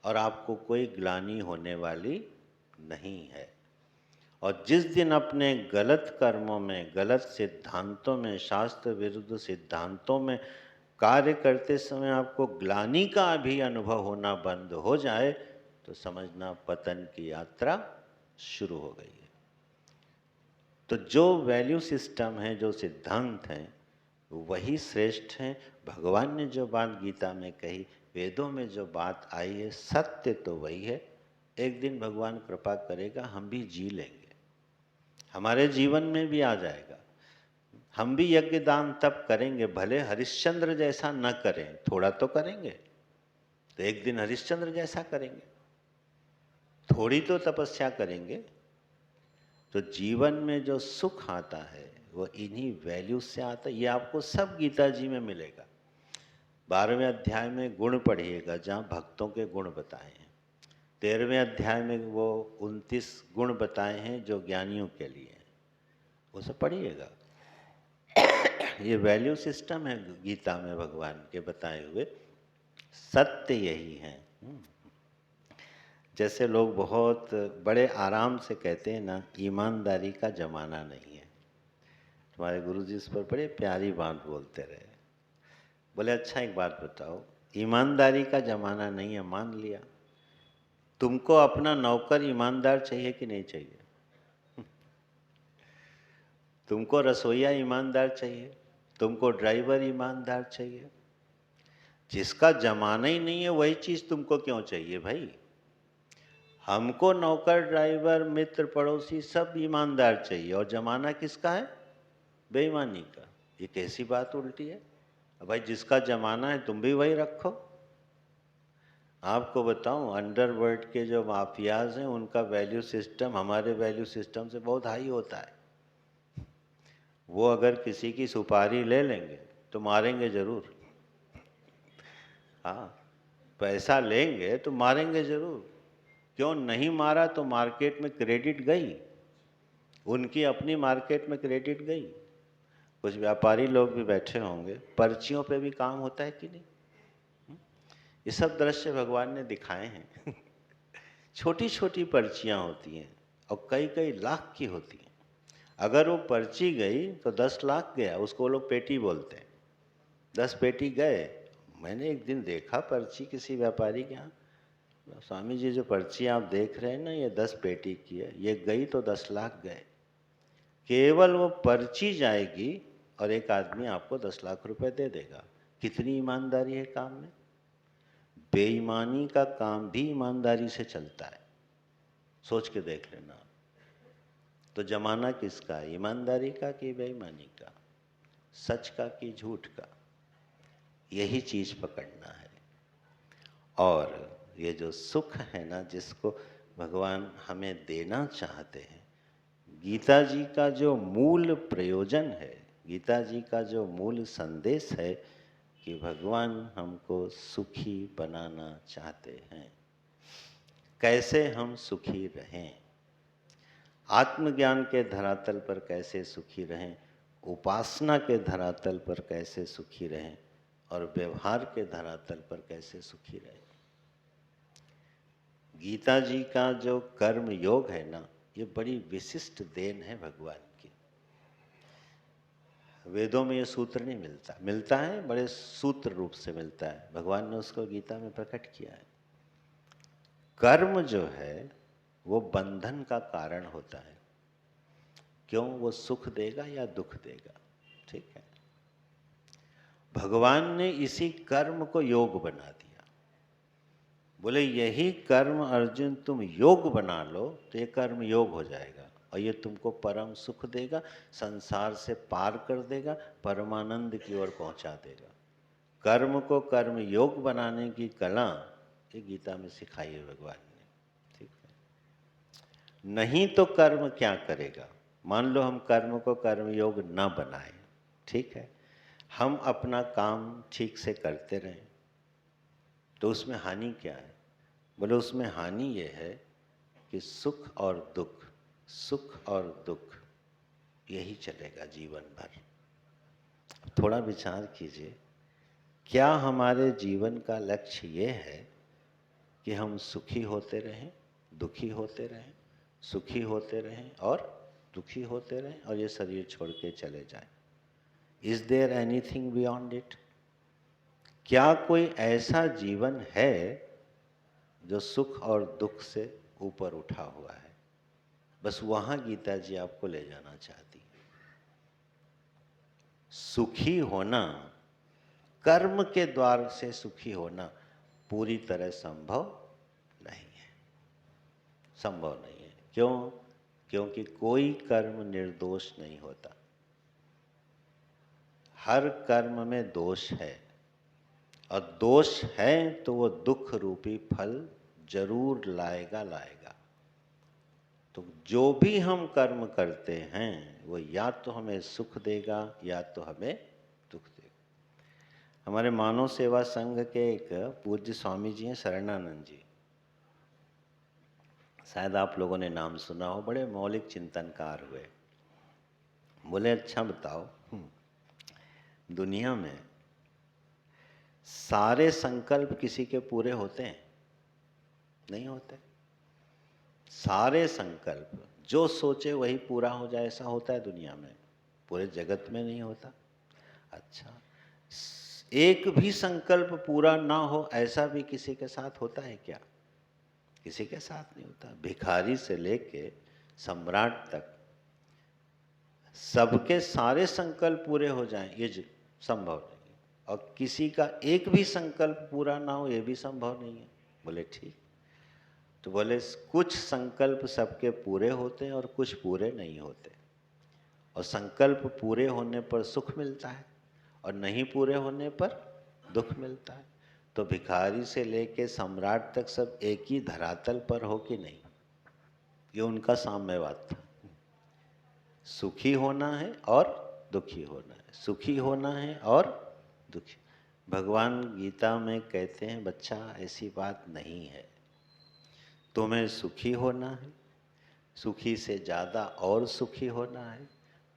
और आपको कोई ग्लानि होने वाली नहीं है। और जिस दिन अपने गलत कर्मों में, गलत सिद्धांतों में, शास्त्र विरुद्ध सिद्धांतों में कार्य करते समय आपको ग्लानि का भी अनुभव होना बंद हो जाए, तो समझना पतन की यात्रा शुरू हो गई है। तो जो वैल्यू सिस्टम है, जो सिद्धांत हैं, वही श्रेष्ठ हैं। भगवान ने जो बात गीता में कही, वेदों में जो बात आई है, सत्य तो वही है। एक दिन भगवान कृपा करेगा, हम भी जी लेंगे, हमारे जीवन में भी आ जाएगा। हम भी यज्ञ दान तब करेंगे, भले हरिश्चंद्र जैसा न करें, थोड़ा तो करेंगे, तो एक दिन हरिश्चंद्र जैसा करेंगे, थोड़ी तो तपस्या करेंगे। तो जीवन में जो सुख आता है वो इन्हीं वैल्यूज से आता है। ये आपको सब गीता जी में मिलेगा। 12वें अध्याय में गुण पढ़िएगा, जहाँ भक्तों के गुण बताए हैं। 13वें अध्याय में वो 29 गुण बताए हैं जो ज्ञानियों के लिए हैं, वो सब पढ़िएगा। ये वैल्यू सिस्टम है गीता में भगवान के बताए हुए, सत्य यही है। जैसे लोग बहुत बड़े आराम से कहते हैं ना, ईमानदारी का जमाना नहीं है। तुम्हारे गुरुजी इस पर बड़े प्यारी बात बोलते रहे। बोले अच्छा एक बात बताओ, ईमानदारी का जमाना नहीं है, मान लिया, तुमको अपना नौकर ईमानदार चाहिए कि नहीं चाहिए? तुमको रसोईया ईमानदार चाहिए, तुमको ड्राइवर ईमानदार चाहिए? जिसका जमाना ही नहीं है वही चीज तुमको क्यों चाहिए भाई? हमको नौकर, ड्राइवर, मित्र, पड़ोसी सब ईमानदार चाहिए, और जमाना किसका है? बेईमानी का। ये कैसी बात उल्टी है? भाई जिसका जमाना है तुम भी वही रखो। आपको बताऊं, अंडरवर्ल्ड के जो माफियाज हैं उनका वैल्यू सिस्टम हमारे वैल्यू सिस्टम से बहुत हाई होता है। वो अगर किसी की सुपारी ले लेंगे तो मारेंगे जरूर। हाँ, पैसा लेंगे तो मारेंगे जरूर। क्यों नहीं मारा? तो मार्केट में क्रेडिट गई, उनकी अपनी मार्केट में क्रेडिट गई। कुछ व्यापारी लोग भी बैठे होंगे, पर्चियों पे भी काम होता है कि नहीं? ये सब दृश्य भगवान ने दिखाए हैं। छोटी छोटी पर्चियां होती हैं और कई कई लाख की होती हैं। अगर वो पर्ची गई तो 10 लाख गया, उसको वो लोग पेटी बोलते हैं। 10 पेटी गए। मैंने एक दिन देखा पर्ची किसी व्यापारी के यहाँ, स्वामी जी जो पर्ची आप देख रहे हैं ना, ये 10 पेटी की है, ये गई तो 10 लाख गए। केवल वो पर्ची जाएगी और एक आदमी आपको 10 लाख रुपए दे देगा। कितनी ईमानदारी है काम में? बेईमानी का काम भी ईमानदारी से चलता है, सोच के देख लेना। तो जमाना किसका? ईमानदारी का कि बेईमानी का? सच का कि झूठ का? यही चीज पकड़ना है। और ये जो सुख है ना, जिसको भगवान हमें देना चाहते हैं, गीता जी का जो मूल प्रयोजन है, गीता जी का जो मूल संदेश है कि भगवान हमको सुखी बनाना चाहते हैं। कैसे हम सुखी रहें? आत्मज्ञान के धरातल पर कैसे सुखी रहें, उपासना के धरातल पर कैसे सुखी रहें, और व्यवहार के धरातल पर कैसे सुखी रहें। गीता जी का जो कर्म योग है ना, ये बड़ी विशिष्ट देन है भगवान की। वेदों में ये सूत्र नहीं मिलता, मिलता है बड़े सूत्र रूप से मिलता है, भगवान ने उसको गीता में प्रकट किया है। कर्म जो है वो बंधन का कारण होता है। क्यों? वो सुख देगा या दुख देगा, ठीक है। भगवान ने इसी कर्म को योग बना दिया। बोले यही कर्म अर्जुन तुम योग बना लो तो ये कर्म योग हो जाएगा और ये तुमको परम सुख देगा, संसार से पार कर देगा, परमानंद की ओर पहुंचा देगा। कर्म को कर्म योग बनाने की कला ये गीता में सिखाई है भगवान ने। ठीक है, नहीं तो कर्म क्या करेगा। मान लो हम कर्म को कर्म योग न बनाए, ठीक है, हम अपना काम ठीक से करते रहें, तो उसमें हानि क्या है। बोले उसमें हानि ये है कि सुख और दुख, सुख और दुख यही चलेगा जीवन भर। थोड़ा विचार कीजिए, क्या हमारे जीवन का लक्ष्य ये है कि हम सुखी होते रहें, दुखी होते रहें, सुखी होते रहें और दुखी होते रहें और ये शरीर छोड़ के चले जाएं? Is there anything beyond it? क्या कोई ऐसा जीवन है जो सुख और दुख से ऊपर उठा हुआ है? बस वहां गीता जी आपको ले जाना चाहती है। सुखी होना, कर्म के द्वार से सुखी होना पूरी तरह संभव नहीं है, संभव नहीं है। क्यों? क्योंकि कोई कर्म निर्दोष नहीं होता। हर कर्म में दोष है और दोष है तो वो दुख रूपी फल जरूर लाएगा लाएगा। तो जो भी हम कर्म करते हैं वो या तो हमें सुख देगा या तो हमें दुख देगा। हमारे मानव सेवा संघ के एक पूज्य स्वामी जी हैं, शरणानंद जी, शायद आप लोगों ने नाम सुना हो, बड़े मौलिक चिंतनकार हुए। बोले अच्छा बताओ, दुनिया में सारे संकल्प किसी के पूरे होते हैं? नहीं होते। सारे संकल्प जो सोचे वही पूरा हो जाए ऐसा होता है दुनिया में? पूरे जगत में नहीं होता। अच्छा, एक भी संकल्प पूरा ना हो ऐसा भी किसी के साथ होता है क्या? किसी के साथ नहीं होता। भिखारी से लेके सम्राट तक सबके सारे संकल्प पूरे हो जाएं ये संभव नहीं है, और किसी का एक भी संकल्प पूरा ना हो ये भी संभव नहीं है। बोले ठीक। तो बोले कुछ संकल्प सबके पूरे होते हैं और कुछ पूरे नहीं होते, और संकल्प पूरे होने पर सुख मिलता है और नहीं पूरे होने पर दुख मिलता है। तो भिखारी से लेके सम्राट तक सब एक ही धरातल पर हो कि नहीं? ये उनका साम्यवाद था। सुखी होना है और दुखी होना है, सुखी होना है और दुखी। भगवान गीता में कहते हैं बच्चा ऐसी बात नहीं है, तुम्हें सुखी होना है, सुखी से ज़्यादा और सुखी होना है,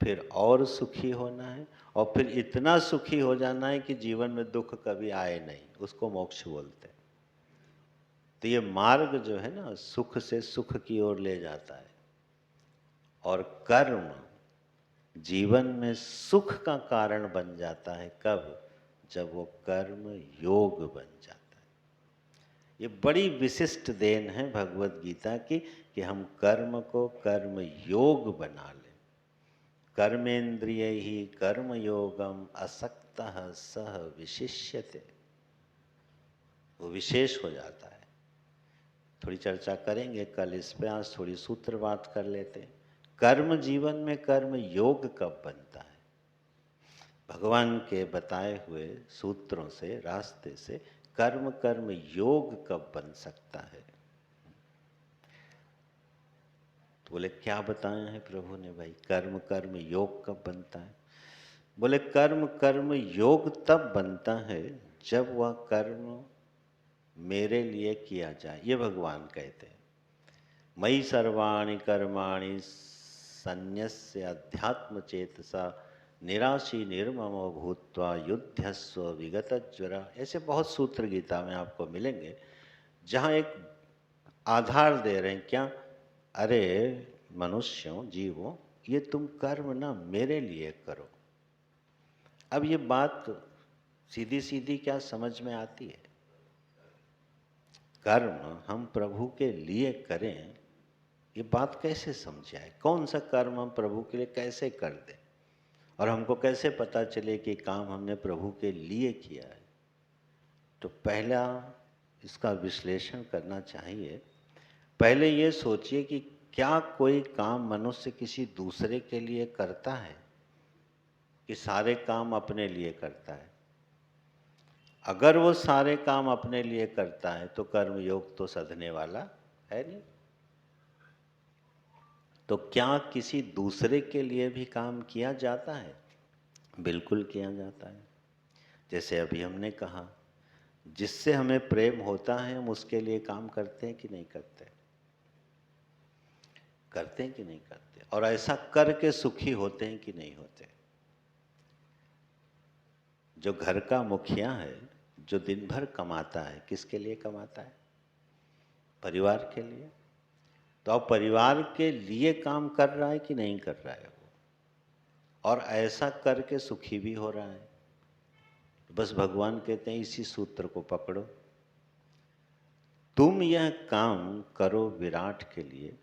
फिर और सुखी होना है, और फिर इतना सुखी हो जाना है कि जीवन में दुख कभी आए नहीं, उसको मोक्ष बोलते हैं। तो ये मार्ग जो है ना सुख से सुख की ओर ले जाता है, और कर्म जीवन में सुख का कारण बन जाता है। कब? जब वो कर्म योग बन जाता है। ये बड़ी विशिष्ट देन है भगवत गीता की कि हम कर्म को कर्म योग बना लें। कर्मेंद्रिय ही कर्म योगम असक्तः सह विशिष्यते, वो विशेष हो जाता है। थोड़ी चर्चा करेंगे कल इस पे, आज थोड़ी सूत्र बात कर लेते हैं। कर्म जीवन में कर्म योग कब बनता है? भगवान के बताए हुए सूत्रों से, रास्ते से कर्म कर्म योग कब बन सकता है? तो बोले क्या बताए हैं प्रभु ने भाई, कर्म कर्म योग कब बनता है? बोले कर्म कर्म योग तब बनता है जब वह कर्म मेरे लिए किया जाए। ये भगवान कहते हैं, मयि सर्वाणि कर्माणि संन्यस्य अध्यात्म चेतसा निराशी निर्ममो भूत्वा युध्यस्व विगतज्वरा। ऐसे बहुत सूत्र गीता में आपको मिलेंगे जहाँ एक आधार दे रहे हैं क्या? अरे मनुष्यों, जीवों, ये तुम कर्म ना मेरे लिए करो। अब ये बात सीधी सीधी क्या समझ में आती है? कर्म हम प्रभु के लिए करें, ये बात कैसे समझाए? कौन सा कर्म हम प्रभु के लिए कैसे कर दें? और हमको कैसे पता चले कि काम हमने प्रभु के लिए किया है? तो पहला इसका विश्लेषण करना चाहिए। पहले ये सोचिए कि क्या कोई काम मनुष्य किसी दूसरे के लिए करता है कि सारे काम अपने लिए करता है? अगर वो सारे काम अपने लिए करता है तो कर्म योग तो सधने वाला है नहीं। तो क्या किसी दूसरे के लिए भी काम किया जाता है? बिल्कुल किया जाता है। जैसे अभी हमने कहा, जिससे हमें प्रेम होता है हम उसके लिए काम करते हैं कि नहीं करते? करते हैं कि नहीं करते? और ऐसा करके सुखी होते हैं कि नहीं होते? जो घर का मुखिया है, जो दिन भर कमाता है, किसके लिए कमाता है? परिवार के लिए। तो अब परिवार के लिए काम कर रहा है कि नहीं कर रहा है वो? और ऐसा करके सुखी भी हो रहा है? बस भगवान कहते हैं इसी सूत्र को पकड़ो, तुम यह काम करो विराट के लिए,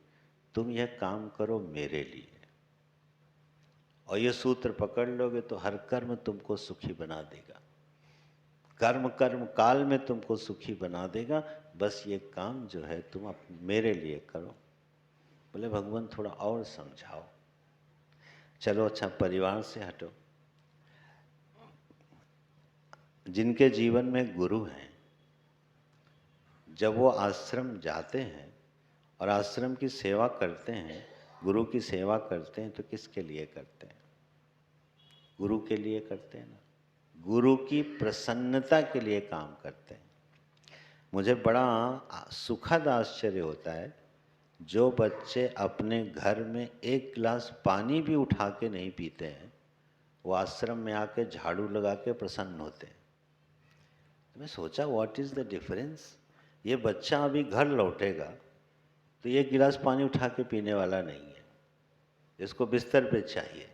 तुम यह काम करो मेरे लिए। और ये सूत्र पकड़ लोगे तो हर कर्म तुमको सुखी बना देगा, कर्म कर्म काल में तुमको सुखी बना देगा। बस ये काम जो है तुम मेरे लिए करो। बोले भगवान थोड़ा और समझाओ। चलो अच्छा, परिवार से हटो। जिनके जीवन में गुरु हैं, जब वो आश्रम जाते हैं और आश्रम की सेवा करते हैं, गुरु की सेवा करते हैं, तो किसके लिए करते हैं? गुरु के लिए करते हैं ना। गुरु की प्रसन्नता के लिए काम करते हैं। मुझे बड़ा सुखद आश्चर्य होता है, जो बच्चे अपने घर में एक गिलास पानी भी उठा के नहीं पीते हैं, वो आश्रम में आके झाड़ू लगा के प्रसन्न होते हैं। तो मैं सोचा व्हाट इज़ द डिफरेंस? ये बच्चा अभी घर लौटेगा तो ये गिलास पानी उठा के पीने वाला नहीं है, इसको बिस्तर पे चाहिए,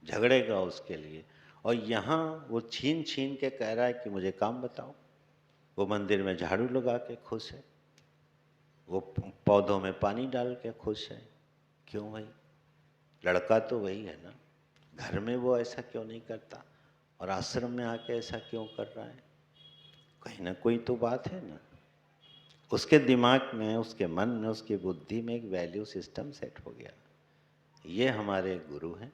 झगड़ेगा उसके लिए। और यहाँ वो छीन छीन के कह रहा है कि मुझे काम बताओ। वो मंदिर में झाड़ू लगा के खुश है, वो पौधों में पानी डाल के खुश है। क्यों भाई? लड़का तो वही है ना, घर में वो ऐसा क्यों नहीं करता और आश्रम में आके ऐसा क्यों कर रहा है? कहीं ना कोई तो बात है ना। उसके दिमाग में, उसके मन में, उसकी बुद्धि में एक वैल्यू सिस्टम सेट हो गया। ये हमारे गुरु हैं,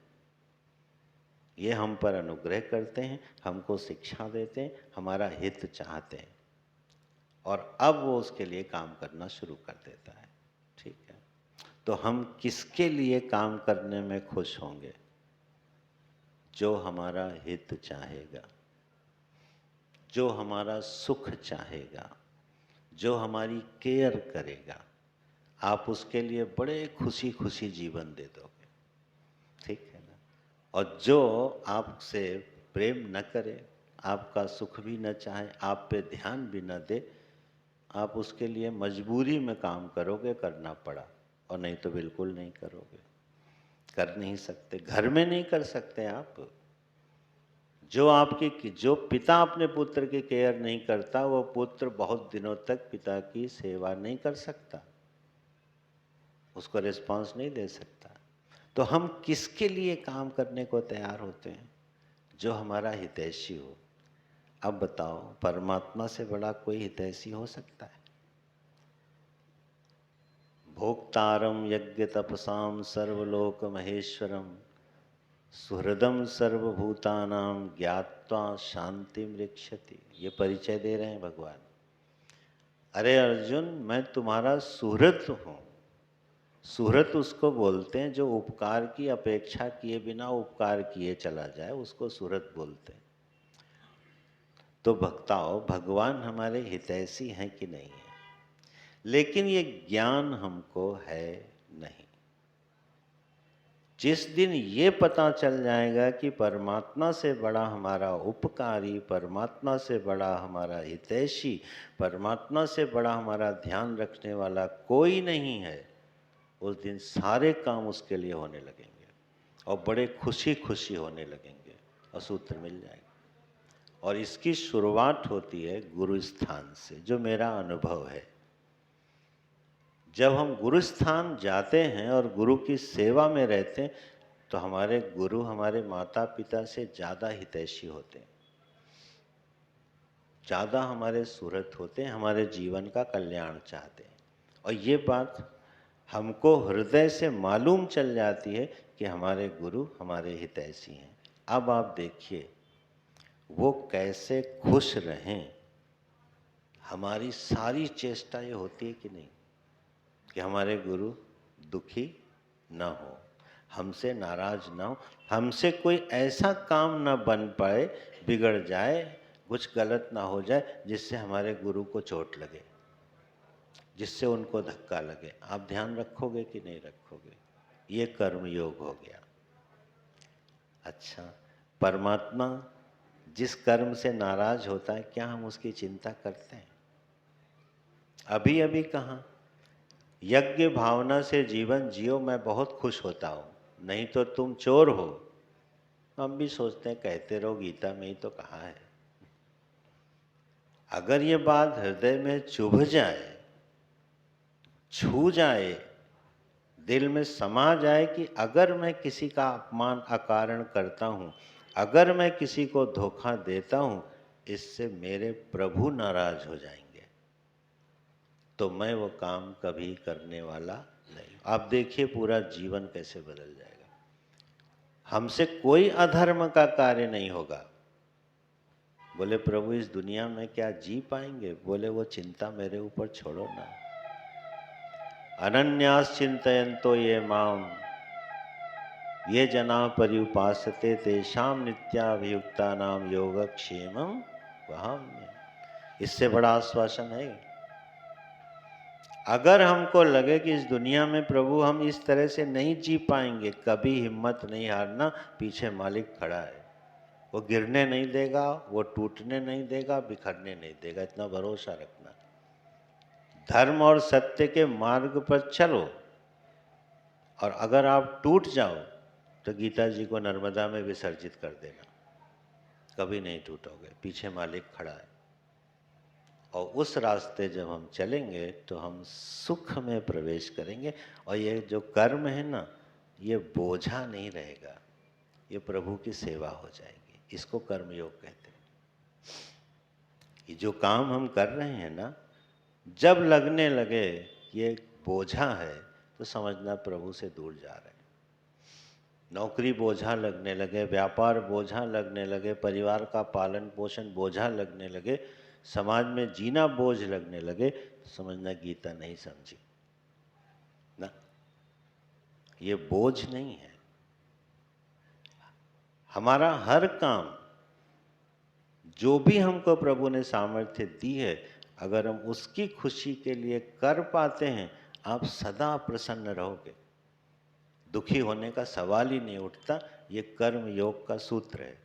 ये हम पर अनुग्रह करते हैं, हमको शिक्षा देते हैं, हमारा हित चाहते हैं, और अब वो उसके लिए काम करना शुरू कर देता है। ठीक है, तो हम किसके लिए काम करने में खुश होंगे? जो हमारा हित चाहेगा, जो हमारा सुख चाहेगा, जो हमारी केयर करेगा, आप उसके लिए बड़े खुशी खुशी जीवन दे दोगे। ठीक है ना। और जो आपसे प्रेम न करे, आपका सुख भी न चाहे, आप पे ध्यान भी न दे, आप उसके लिए मजबूरी में काम करोगे, करना पड़ा, और नहीं तो बिल्कुल नहीं करोगे। कर नहीं सकते, घर में नहीं कर सकते आप। जो पिता अपने पुत्र की केयर नहीं करता, वो पुत्र बहुत दिनों तक पिता की सेवा नहीं कर सकता, उसको रिस्पांस नहीं दे सकता। तो हम किसके लिए काम करने को तैयार होते हैं? जो हमारा हितैषी हो। अब बताओ, परमात्मा से बड़ा कोई हितैषी हो सकता है? भोक्तारम यज्ञ तपसाम सर्वलोक महेश्वरम सुहृदम सर्वभूतानाम ज्ञात्वा शांति मृक्षति। ये परिचय दे रहे हैं भगवान। अरे अर्जुन, मैं तुम्हारा सुहृद हूँ। सुहृद उसको बोलते हैं जो उपकार की अपेक्षा किए बिना उपकार किए चला जाए, उसको सुहृद बोलते हैं। तो भक्ताओं, भगवान हमारे हितैषी हैं कि नहीं है? लेकिन ये ज्ञान हमको है नहीं। जिस दिन ये पता चल जाएगा कि परमात्मा से बड़ा हमारा उपकारी, परमात्मा से बड़ा हमारा हितैषी, परमात्मा से बड़ा हमारा ध्यान रखने वाला कोई नहीं है, उस दिन सारे काम उसके लिए होने लगेंगे और बड़े खुशी खुशी होने लगेंगे और सूत्र मिल जाएगा। और इसकी शुरुआत होती है गुरु स्थान से, जो मेरा अनुभव है। जब हम गुरु स्थान जाते हैं और गुरु की सेवा में रहते हैं, तो तो हमारे गुरु हमारे माता पिता से ज़्यादा हितैषी होते हैं, ज़्यादा हमारे सुहृद होते हैं, हमारे जीवन का कल्याण चाहते हैं। और ये बात हमको हृदय से मालूम चल जाती है कि हमारे गुरु हमारे हितैषी हैं। अब आप देखिए वो कैसे खुश रहें, हमारी सारी चेष्टा ये होती है कि नहीं कि हमारे गुरु दुखी ना हो, हमसे नाराज ना हो, हमसे कोई ऐसा काम ना बन पाए, बिगड़ जाए, कुछ गलत ना हो जाए जिससे हमारे गुरु को चोट लगे, जिससे उनको धक्का लगे। आप ध्यान रखोगे कि नहीं रखोगे? ये कर्म योग हो गया। अच्छा, परमात्मा जिस कर्म से नाराज होता है, क्या हम उसकी चिंता करते हैं? अभी अभी कहाँ, यज्ञ भावना से जीवन जियो, मैं बहुत खुश होता हूँ, नहीं तो तुम चोर हो। हम भी सोचते हैं कहते रहो, गीता में ही तो कहा है। अगर ये बात हृदय में चुभ जाए, छू जाए, दिल में समा जाए कि अगर मैं किसी का अपमान अकारण करता हूँ, अगर मैं किसी को धोखा देता हूँ, इससे मेरे प्रभु नाराज हो जाएंगे, तो मैं वो काम कभी करने वाला नहीं। आप देखिए पूरा जीवन कैसे बदल जाएगा। हमसे कोई अधर्म का कार्य नहीं होगा। बोले प्रभु इस दुनिया में क्या जी पाएंगे? बोले वो चिंता मेरे ऊपर छोड़ो ना। अनन्यास चिंतयन्तो ये माम ये जना पर्युपासते तेषां नित्याभियुक्तानां योगक्षेमं वहाम्यहम्। इससे बड़ा आश्वासन है? अगर हमको लगे कि इस दुनिया में प्रभु हम इस तरह से नहीं जी पाएंगे, कभी हिम्मत नहीं हारना, पीछे मालिक खड़ा है, वो गिरने नहीं देगा, वो टूटने नहीं देगा, बिखरने नहीं देगा, इतना भरोसा रखना। धर्म और सत्य के मार्ग पर चलो, और अगर आप टूट जाओ तो गीता जी को नर्मदा में विसर्जित कर देना, कभी नहीं टूटोगे, पीछे मालिक खड़ा है। और उस रास्ते जब हम चलेंगे तो हम सुख में प्रवेश करेंगे। और ये जो कर्म है ना, ये बोझा नहीं रहेगा, ये प्रभु की सेवा हो जाएगी। इसको कर्म योग कहते हैं। ये जो काम हम कर रहे हैं ना, जब लगने लगे ये बोझा है तो समझना प्रभु से दूर जा रहे हैं। नौकरी बोझा लगने लगे, व्यापार बोझा लगने लगे, परिवार का पालन पोषण बोझा लगने लगे, समाज में जीना बोझ लगने लगे, तो समझना गीता नहीं समझी ना। ये बोझ नहीं है। हमारा हर काम जो भी हमको प्रभु ने सामर्थ्य दी है, अगर हम उसकी खुशी के लिए कर पाते हैं, आप सदा प्रसन्न रहोगे, दुखी होने का सवाल ही नहीं उठता। ये कर्म योग का सूत्र है।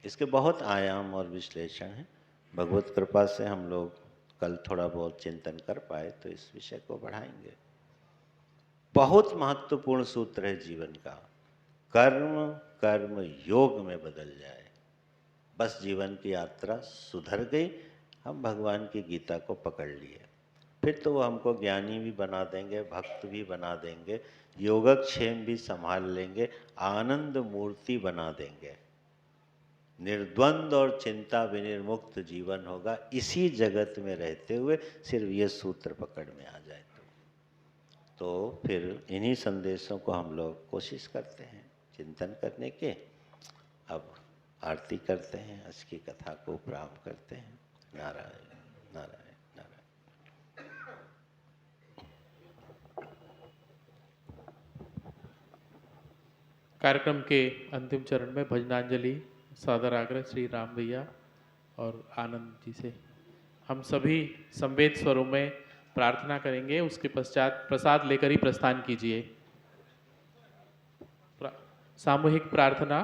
इसके बहुत आयाम और विश्लेषण हैं। भगवत कृपा से हम लोग कल थोड़ा बहुत चिंतन कर पाए तो इस विषय को बढ़ाएंगे। बहुत महत्वपूर्ण सूत्र है जीवन का। कर्म कर्म योग में बदल जाए, बस जीवन की यात्रा सुधर गई। हम भगवान की गीता को पकड़ लिए, फिर तो वो हमको ज्ञानी भी बना देंगे, भक्त भी बना देंगे, योगक्षेम भी संभाल लेंगे, आनंद मूर्ति बना देंगे। निर्द्वंद और चिंता विनिर्मुक्त जीवन होगा इसी जगत में रहते हुए, सिर्फ ये सूत्र पकड़ में आ जाए तो फिर इन्हीं संदेशों को हम लोग कोशिश करते हैं चिंतन करने के। अब आरती करते हैं, आज की कथा को प्रारंभ करते हैं। नारायण नारायण नारायण। कार्यक्रम के अंतिम चरण में भजनांजलि सादर आग्रह श्री राम भैया और आनंद जी से हम सभी संवेद स्वरों में प्रार्थना करेंगे। उसके पश्चात प्रसाद लेकर ही प्रस्थान कीजिए। सामूहिक प्रार्थना।